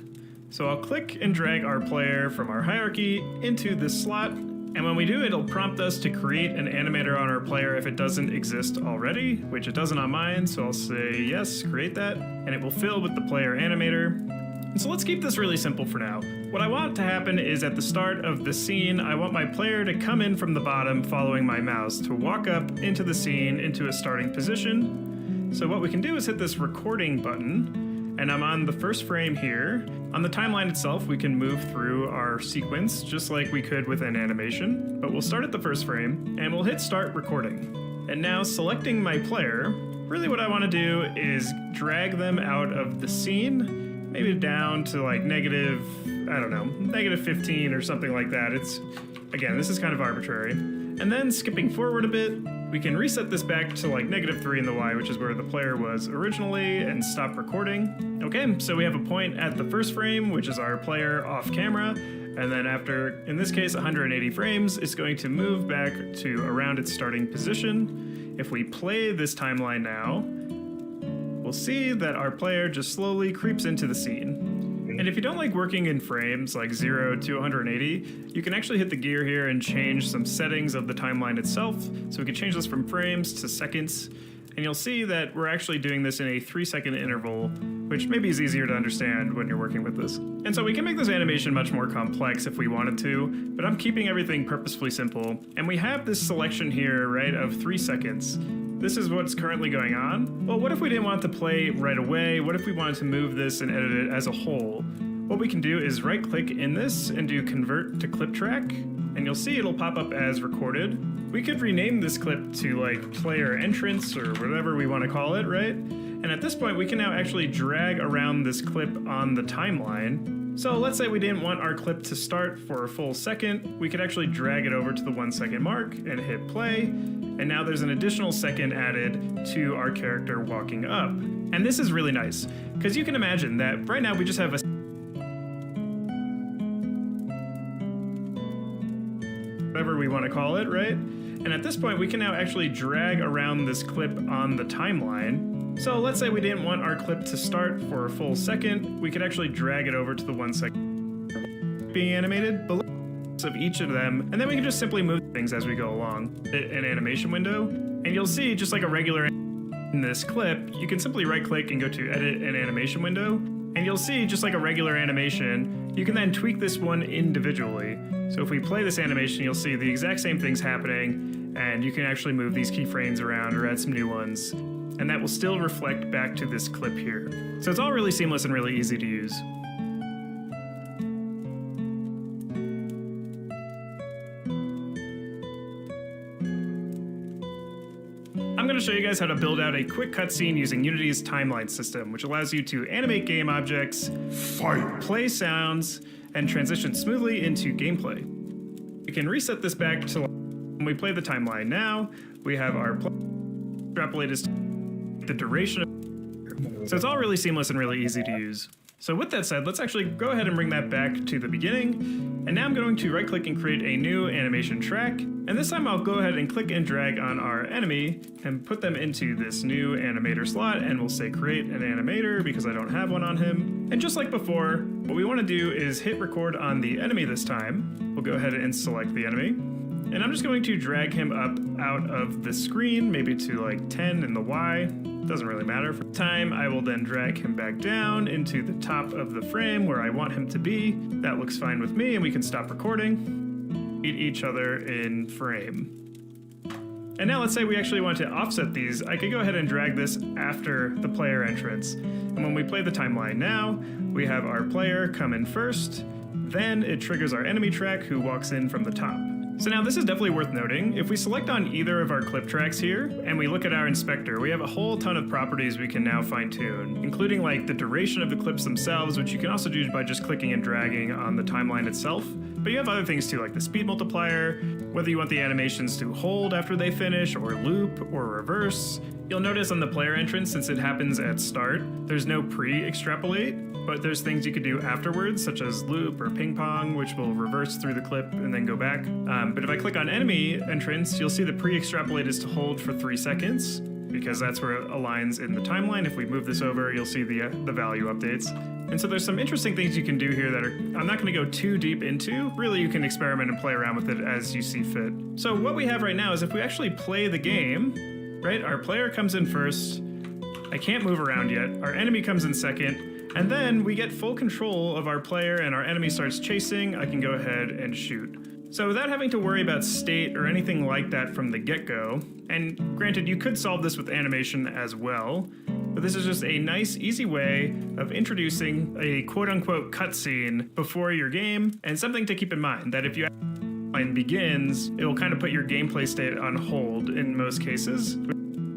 So I'll click and drag our player from our hierarchy into this slot, and when we do, it'll prompt us to create an animator on our player if it doesn't exist already, which it doesn't on mine, so I'll say yes, create that, and it will fill with the player animator. And so let's keep this really simple for now. What I want to happen is at the start of the scene, I want my player to come in from the bottom following my mouse, to walk up into the scene into a starting position. So what we can do is hit this recording button, and I'm on the first frame here. On the timeline itself, we can move through our sequence just like we could with an animation, but we'll start at the first frame and we'll hit start recording. And now selecting my player, really what I want to do is drag them out of the scene, maybe down to like negative, I don't know, negative 15 or something like that. It's, again, this is kind of arbitrary. And then skipping forward a bit, we can reset this back to like -3 in the Y, which is where the player was originally, and stop recording. Okay, so we have a point at the first frame, which is our player off camera, and then after, in this case, 180 frames, it's going to move back to around its starting position. If we play this timeline now, we'll see that our player just slowly creeps into the scene. And if you don't like working in frames like 0 to 180, you can actually hit the gear here and change some settings of the timeline itself. So we can change this from frames to seconds. And you'll see that we're actually doing this in a 3-second interval, which maybe is easier to understand when you're working with this. And so we can make this animation much more complex if we wanted to, but I'm keeping everything purposefully simple. And we have this selection here, right, of 3 seconds. This is what's currently going on. Well, what if we didn't want to play right away? What if we wanted to move this and edit it as a whole? What we can do is right-click in this and do convert to clip track, and you'll see it'll pop up as recorded. We could rename this clip to like player entrance or whatever we want to call it, right? And at this point, we can now actually drag around this clip on the timeline. So let's say we didn't want our clip to start for a full second. We could actually drag it over to the 1 second mark and hit play. And now there's an additional second added to our character walking up. And this is really nice, because you can imagine that right now we just have a whatever we want to call it, right? And at this point, we can now actually drag around this clip on the timeline. So let's say we didn't want our clip to start for a full second. We could actually drag it over to the 1 second being animated below of each of them, and then we can just simply move things as we go along. An animation window, and you'll see just like a regular in this clip, you can simply right-click and go to edit an animation window, and you'll see just like a regular animation, you can then tweak this one individually. So if we play this animation, you'll see the exact same things happening, and you can actually move these keyframes around or add some new ones, and that will still reflect back to this clip here. So it's all really seamless and really easy to use. going to show you guys how to build out a quick cutscene using Unity's timeline system, which allows you to animate game objects, play sounds, and transition smoothly into gameplay. We can reset this back to when we play the timeline now. We have our extrapolated the duration of, so it's all really seamless and really easy to use. So with that said, let's actually go ahead and bring that back to the beginning. And now I'm going to right click and create a new animation track. And this time I'll go ahead and click and drag on our enemy and put them into this new animator slot, and we'll say create an animator because I don't have one on him. And just like before, what we want to do is hit record on the enemy this time. We'll go ahead and select the enemy. And I'm just going to drag him up out of the screen, maybe to like 10 in the Y. Doesn't really matter. For time, I will then drag him back down into the top of the frame where I want him to be. That looks fine with me, and we can stop recording. Meet each other in frame. And now let's say we actually want to offset these. I could go ahead and drag this after the player entrance. And when we play the timeline now, we have our player come in first. Then it triggers our enemy track who walks in from the top. So now this is definitely worth noting. If we select on either of our clip tracks here and we look at our inspector, we have a whole ton of properties we can now fine tune, including like the duration of the clips themselves, which you can also do by just clicking and dragging on the timeline itself. But you have other things too, like the speed multiplier, whether you want the animations to hold after they finish, or loop, or reverse. You'll notice on the player entrance, since it happens at start, there's no pre-extrapolate, but there's things you could do afterwards, such as loop or ping pong, which will reverse through the clip and then go back. But if I click on enemy entrance, you'll see the pre-extrapolate is to hold for 3 seconds, because that's where it aligns in the timeline. If we move this over, you'll see the value updates. And so there's some interesting things you can do here that I'm not going to go too deep into. Really, you can experiment and play around with it as you see fit. So what we have right now is if we actually play the game, right, our player comes in first. I can't move around yet. Our enemy comes in second. And then we get full control of our player and our enemy starts chasing. I can go ahead and shoot. So without having to worry about state or anything like that from the get-go, and granted you could solve this with animation as well, but this is just a nice, easy way of introducing a quote-unquote cutscene before your game, and something to keep in mind, that if you begins, it will kind of put your gameplay state on hold in most cases.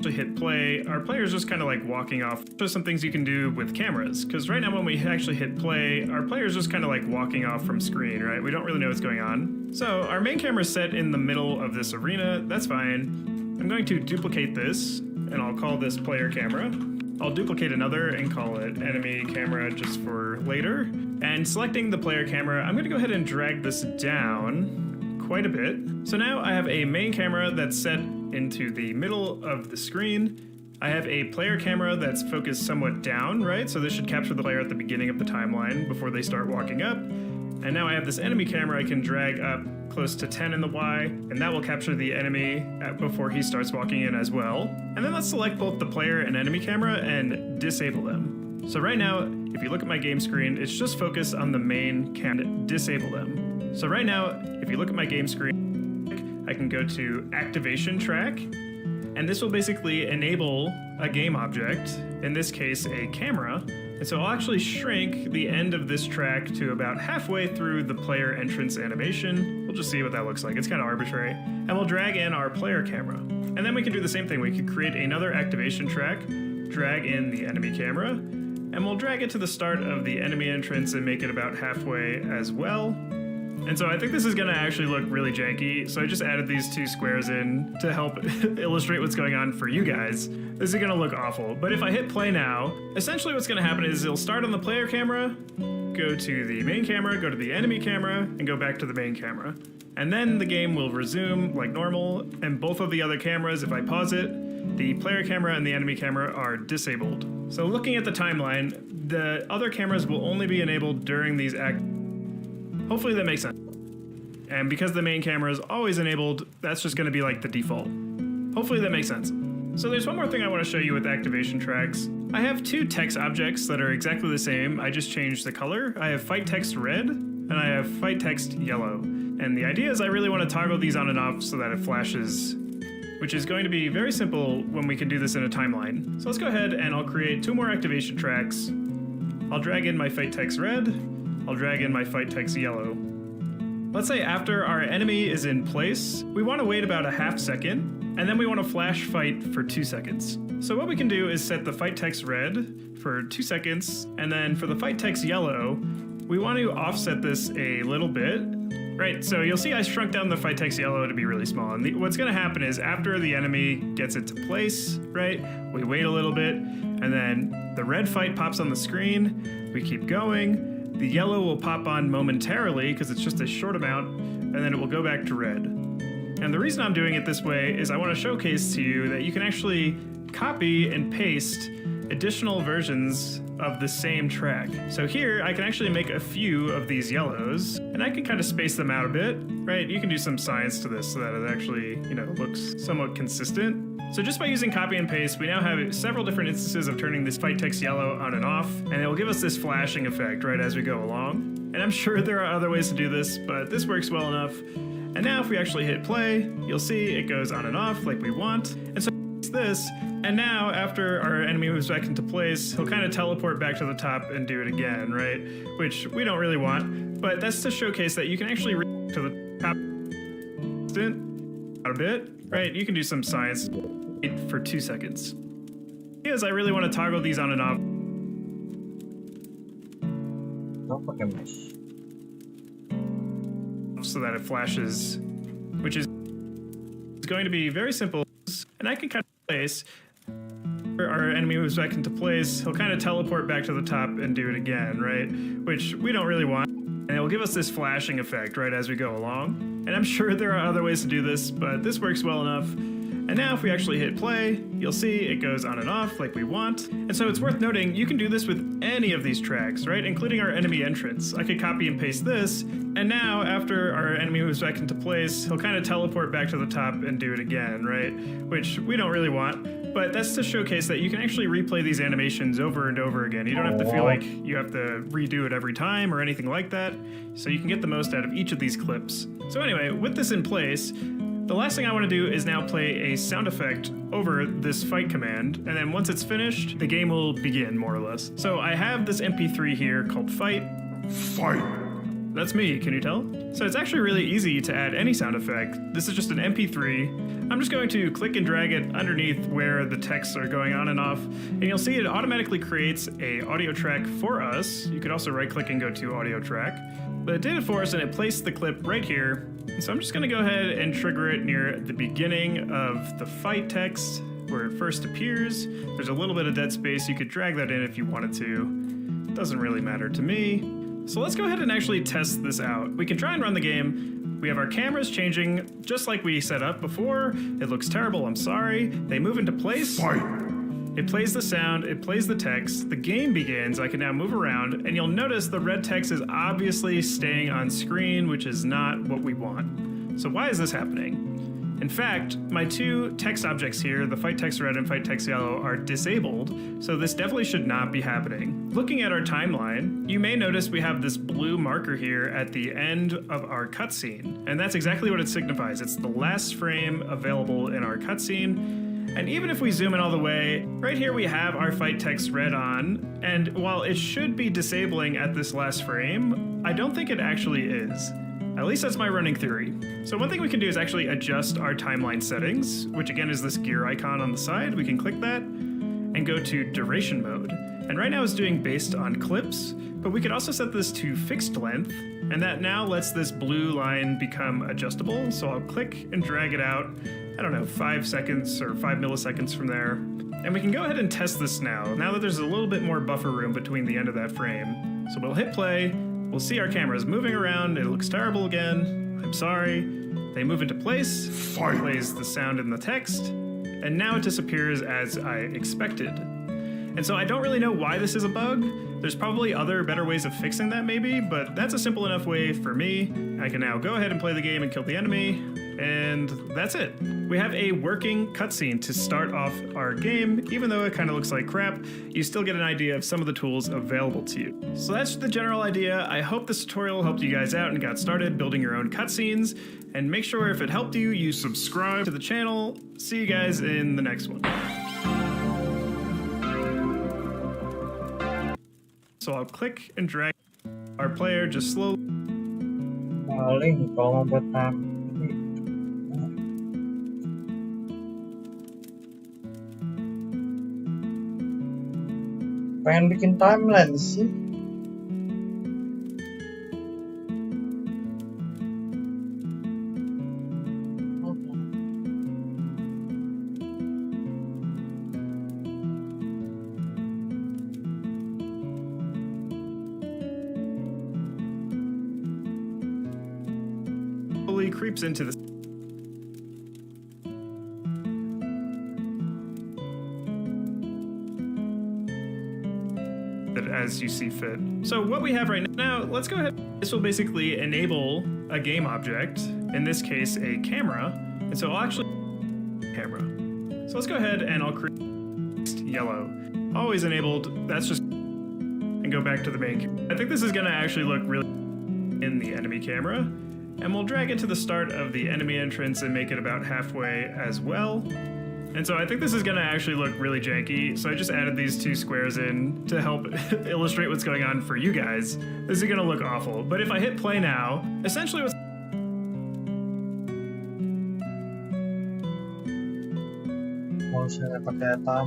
To hit play, our player is just kind of like walking off. There's some things you can do with cameras, because right now when we actually hit play, our player is just kind of like walking off from screen, right? We don't really know what's going on. So our main camera is set in the middle of this arena. That's fine. I'm going to duplicate this, and I'll call this player camera. I'll duplicate another and call it enemy camera just for later. And selecting the player camera, I'm going to go ahead and drag this down quite a bit. So now I have a main camera that's set into the middle of the screen. I have a player camera that's focused somewhat down, right? So this should capture the player at the beginning of the timeline before they start walking up. And now I have this enemy camera I can drag up close to 10 in the Y, and that will capture the enemy before he starts walking in as well. And then let's select both the player and enemy camera and disable them. So right now, if you look at my game screen, it's just focused on the main camera. Disable them. So right now, if you look at my game screen, I can go to activation track, and this will basically enable a game object, in this case a camera. And so I'll actually shrink the end of this track to about halfway through the player entrance animation. We'll just see what that looks like. It's kind of arbitrary. And we'll drag in our player camera. And then we can do the same thing. We could create another activation track, drag in the enemy camera, and we'll drag it to the start of the enemy entrance and make it about halfway as well. And so I think this is going to actually look really janky, so I just added these 2 squares in to help illustrate what's going on for you guys. This is going to look awful, but if I hit play now, essentially what's going to happen is it'll start on the player camera, go to the main camera, go to the enemy camera, and go back to the main camera. And then the game will resume like normal, and both of the other cameras, if I pause it, the player camera and the enemy camera are disabled. So looking at the timeline, the other cameras will only be enabled during these Hopefully that makes sense. And because the main camera is always enabled, that's just going to be like the default. Hopefully that makes sense. So there's one more thing I want to show you with activation tracks. I have 2 text objects that are exactly the same. I just changed the color. I have fight text red and I have fight text yellow. And the idea is I really want to toggle these on and off so that it flashes, which is going to be very simple when we can do this in a timeline. So let's go ahead and I'll create 2 more activation tracks. I'll drag in my fight text red. I'll drag in my fight text yellow. Let's say after our enemy is in place, we want to wait about a half second and then we want to flash fight for 2 seconds. So what we can do is set the fight text red for 2 seconds, and then for the fight text yellow, we want to offset this a little bit. Right, so you'll see I shrunk down the fight text yellow to be really small. And what's gonna happen is after the enemy gets into place, right, we wait a little bit, and then the red fight pops on the screen, we keep going, the yellow will pop on momentarily because it's just a short amount, and then it will go back to red. And the reason I'm doing it this way is I wanna showcase to you that you can actually copy and paste additional versions of the same track. So here I can actually make a few of these yellows, and I can kind of space them out a bit, right? You can do some science to this so that it actually, looks somewhat consistent. So just by using copy and paste, we now have several different instances of turning this fight text yellow on and off, and it will give us this flashing effect right as we go along. And I'm sure there are other ways to do this, but this works well enough. And now if we actually hit play, you'll see it goes on and off like we want. And so this, and now after our enemy moves back into place, he'll kind of teleport back to the top and do it again, right? Which we don't really want, but that's to showcase that you can actually reach to the top a bit, right? You can do some science for 2 seconds. Because I really want to toggle these on and off. Oh, pakai mesh. So that it flashes, which is going to be very simple, and I can kind of place our enemy moves back into place, he'll kind of teleport back to the top and do it again, right? Which we don't really want, and it will give us this flashing effect right as we go along. And I'm sure there are other ways to do this, but this works well enough. And now if we actually hit play, you'll see it goes on and off like we want. And so it's worth noting, you can do this with any of these tracks, right? Including our enemy entrance. I could copy and paste this, and now after our enemy moves back into place, he'll kind of teleport back to the top and do it again, right? Which we don't really want, but that's to showcase that you can actually replay these animations over and over again. You don't have to feel like you have to redo it every time or anything like that, so you can get the most out of each of these clips. So anyway, with this in place, the last thing I want to do is now play a sound effect over this fight command, and then once it's finished, the game will begin, more or less. So I have this MP3 here called Fight. Fight! That's me, can you tell? So it's actually really easy to add any sound effect. This is just an MP3. I'm just going to click and drag it underneath where the texts are going on and off, and you'll see it automatically creates a audio track for us. You could also right click and go to audio track. But it did it for us, and it placed the clip right here. So I'm just gonna go ahead and trigger it near the beginning of the fight text where it first appears. There's a little bit of dead space. You could drag that in if you wanted to. It doesn't really matter to me. So let's go ahead and actually test this out. We can try and run the game. We have our cameras changing just like we set up before. It looks terrible, I'm sorry. They move into place. Fight. It plays the sound, it plays the text, the game begins, I can now move around, and you'll notice the red text is obviously staying on screen, which is not what we want. So why is this happening? In fact, my two text objects here, the fight text red and fight text yellow, are disabled, so this definitely should not be happening. Looking at our timeline, you may notice we have this blue marker here at the end of our cutscene, and that's exactly what it signifies. It's the last frame available in our cutscene. And even if we zoom in all the way, right here we have our fight text red on, and while it should be disabling at this last frame, I don't think it actually is. At least that's my running theory. So one thing we can do is actually adjust our timeline settings, which again is this gear icon on the side. We can click that and go to duration mode. And right now it's doing based on clips, but we could also set this to fixed length, and that now lets this blue line become adjustable. So I'll click and drag it out, I don't know, 5 seconds or 5 milliseconds from there. And we can go ahead and test this now that there's a little bit more buffer room between the end of that frame. So we'll hit play, we'll see our cameras moving around, it looks terrible again, I'm sorry. They move into place, it plays the sound and the text, and now it disappears as I expected. And so I don't really know why this is a bug. There's probably other better ways of fixing that maybe, but that's a simple enough way for me. I can now go ahead and play the game and kill the enemy, and that's it. We have a working cutscene to start off our game. Even though it kind of looks like crap, you still get an idea of some of the tools available to you. So that's the general idea. I hope this tutorial helped you guys out and got started building your own cutscenes. And make sure if it helped you, you subscribe to the channel. See you guys in the next one. So I'll click and drag our player just slowly. Paling kalau mau buat Pengen bikin timeline sih. Slowly creeps into the as you see fit. So what we have right now, let's go ahead. This will basically enable a game object, in this case a camera, and so I'll actually camera. So let's go ahead and I'll create yellow. Always enabled, that's just, and go back to the main. I think this is gonna actually look really in the enemy camera, and we'll drag it to the start of the enemy entrance and make it about halfway as well. And so I think this is gonna actually look really janky, so I just added these two squares in to help illustrate what's going on for you guys. This is gonna look awful, but if I hit play now, essentially what's Mau saya pakai tam.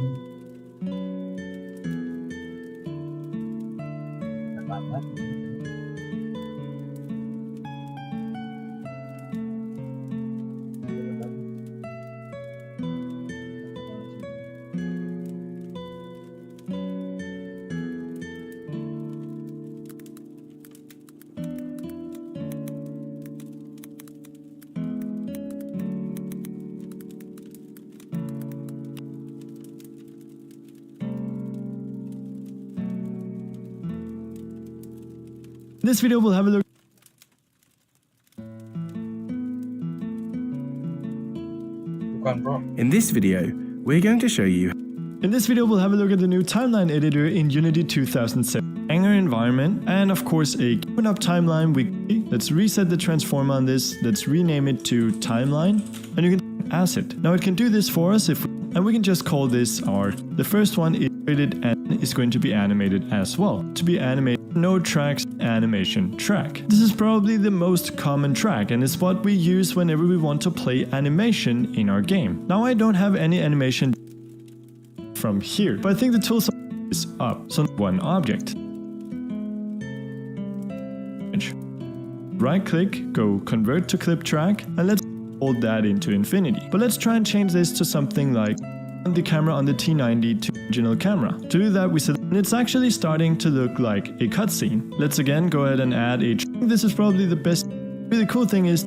This video will have a look. Bukan bro. In this video, we're going to show you. In this video, we'll have a look at the new timeline editor in Unity 2007. Hangar environment, and of course a open up timeline wiki. Let's reset the transform on this. Let's rename it to timeline, and you can asset. Now it can do this for us and we can just call this art. The first one is created and is going to be animated as well. To be animated, no tracks, animation track. This is probably the most common track and it's what we use whenever we want to play animation in our game. Now I don't have any animation from here, but I think the tool is up, so one object. Right click, go convert to clip track, and let's hold that into infinity. But let's try and change this to something like the camera on the T90 to original camera. To do that, we said it's actually starting to look like a cutscene. Let's again go ahead and add a. This is probably the best. Really cool thing is.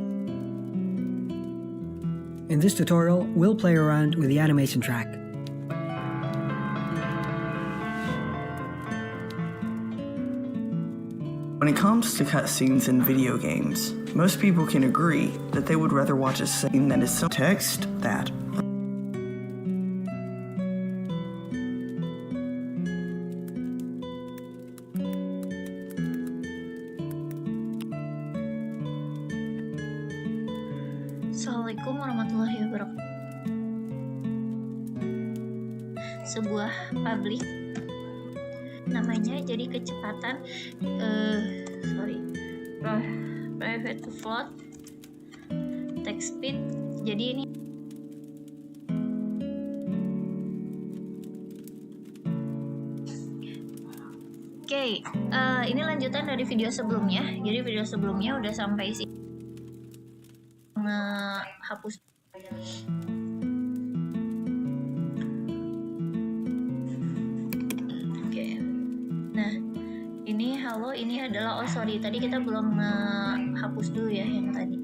In this tutorial, we'll play around with the animation track. When it comes to cutscenes in video games, most people can agree that they would rather watch a scene that is some text that. Assalamualaikum warahmatullahi wabarakatuh. Sebuah public namanya jadi kecepatan private float text speed. Jadi ini ini lanjutan dari video sebelumnya. Jadi video sebelumnya udah sampai sih hapus. Nah, ini halo, ini adalah sorry, tadi kita belum hapus dulu ya yang tadi.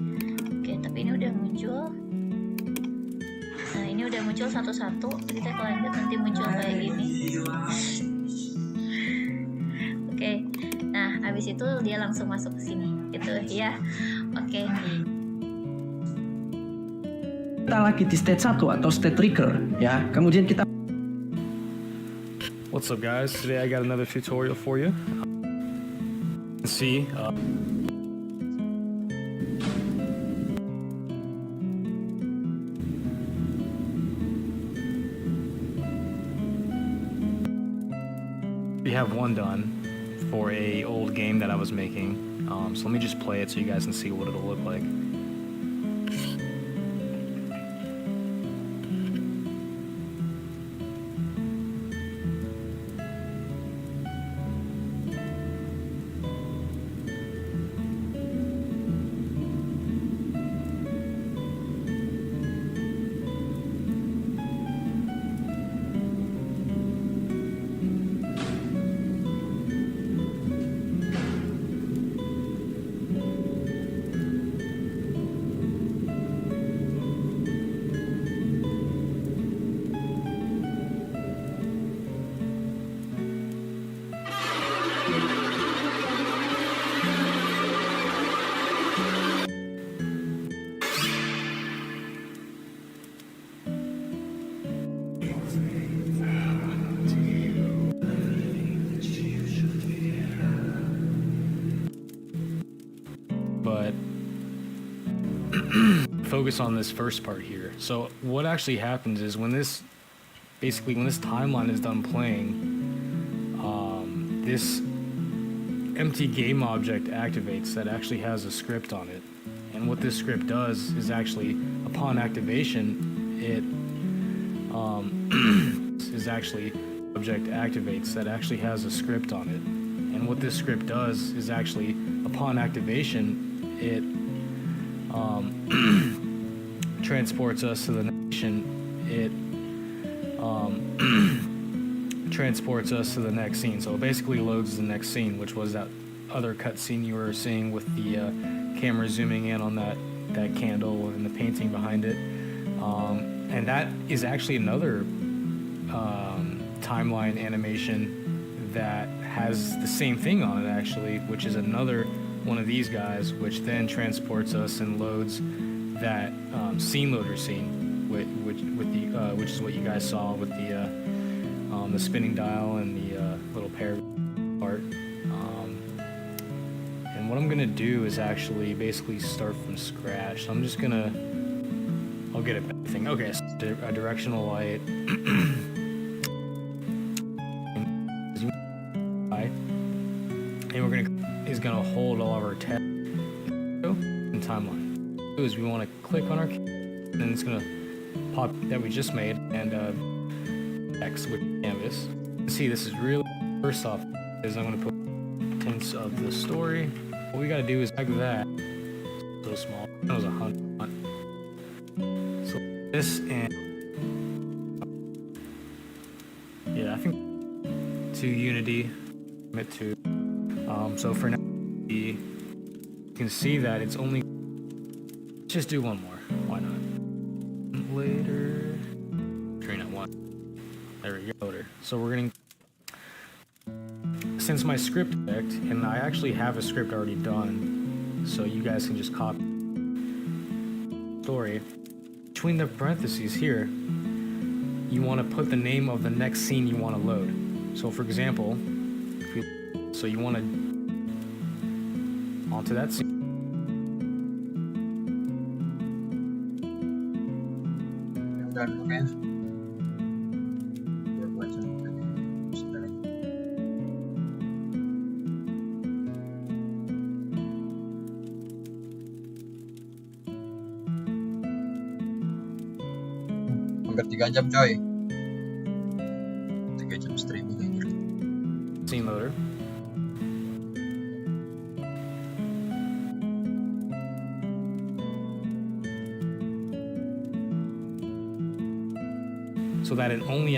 Tapi ini udah muncul. Nah, ini udah muncul satu-satu. Kita lanjut nanti muncul kayak gini. Nah, habis itu dia langsung masuk ke sini, gitu ya. Kita lagi di stage 1 atau stage trigger ya. Kemudian kita What's up guys, today I got another tutorial for you. See, we have one done for a old game that I was making. So let me just play it so you guys can see what it'll look like. but focus on this first part here. So what actually happens is when this timeline is done playing, this empty game object activates that actually has a script on it. And what this script does is actually, upon activation, it object activates that actually has a script on it. And what this script does is actually, upon activation, it transports us to the nation. It transports us to the next scene. So it basically loads the next scene, which was that other cutscene you were seeing with the camera zooming in on that candle and the painting behind it. And that is actually another timeline animation that has the same thing on it actually, which is another one of these guys, which then transports us and loads that scene loader scene, which is what you guys saw with the spinning dial and the little paragraph part. And what I'm gonna do is actually basically start from scratch. So I'm just gonna, I'll get it back thing. Okay, so a directional light. And is gonna hold all of our text and timeline. What we do is we want to click on our key, and then it's gonna pop that we just made and text with canvas. See, this is really, first off is I'm gonna put hints of the story. What we gotta do is like that. So small. That was 100. So this and yeah, I think to Unity, commit to. So for now, you can see that it's only. Let's just do one more. Why not? Later. Trina one. There we go. So we're gonna. Since my script picked, and I actually have a script already done, so you guys can just copy story. Between the parentheses here, you want to put the name of the next scene you want to load. So for example, so you want to onto that scene. Hampir 3 jam coy. 3 jam streaming aja. Scene loader. So that it only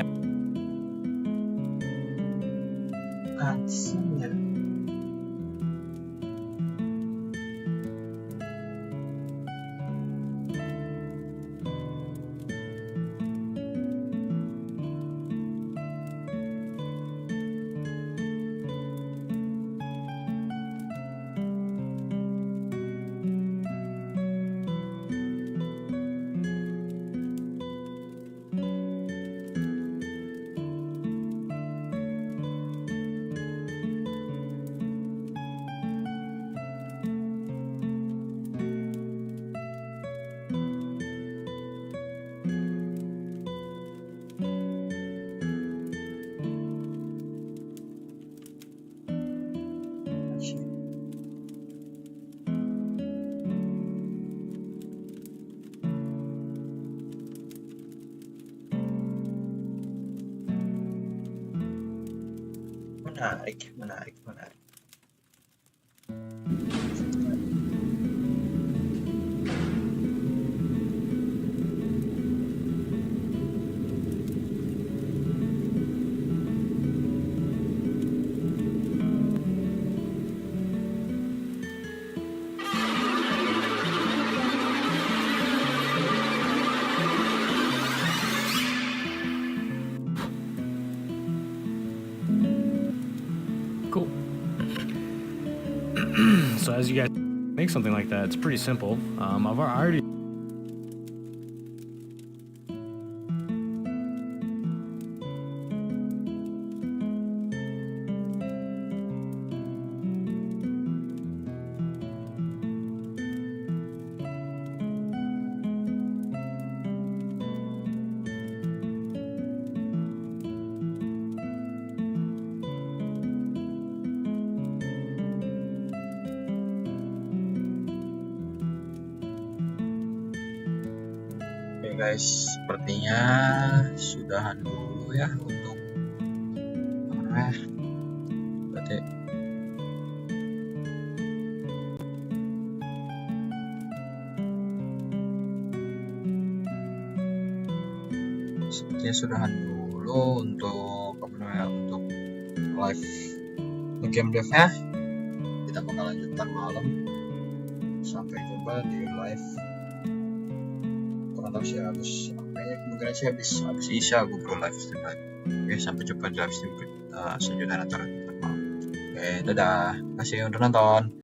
menarik. cool. So as you guys make something like that, it's pretty simple. I've already guys, sepertinya sudahan dulu ya untuk apa namanya, berarti sepertinya sudahan dulu untuk apa namanya, untuk live Gamedevnya. Kita bakal lanjutkan malam. Sampai jumpa di live. Kurang tahu sih kayaknya kemungkinan sih habis Isya gue bro live stream lagi. Oke, sampai jumpa di live stream selanjutnya nanti. Oke, dadah. Kasih udah nonton.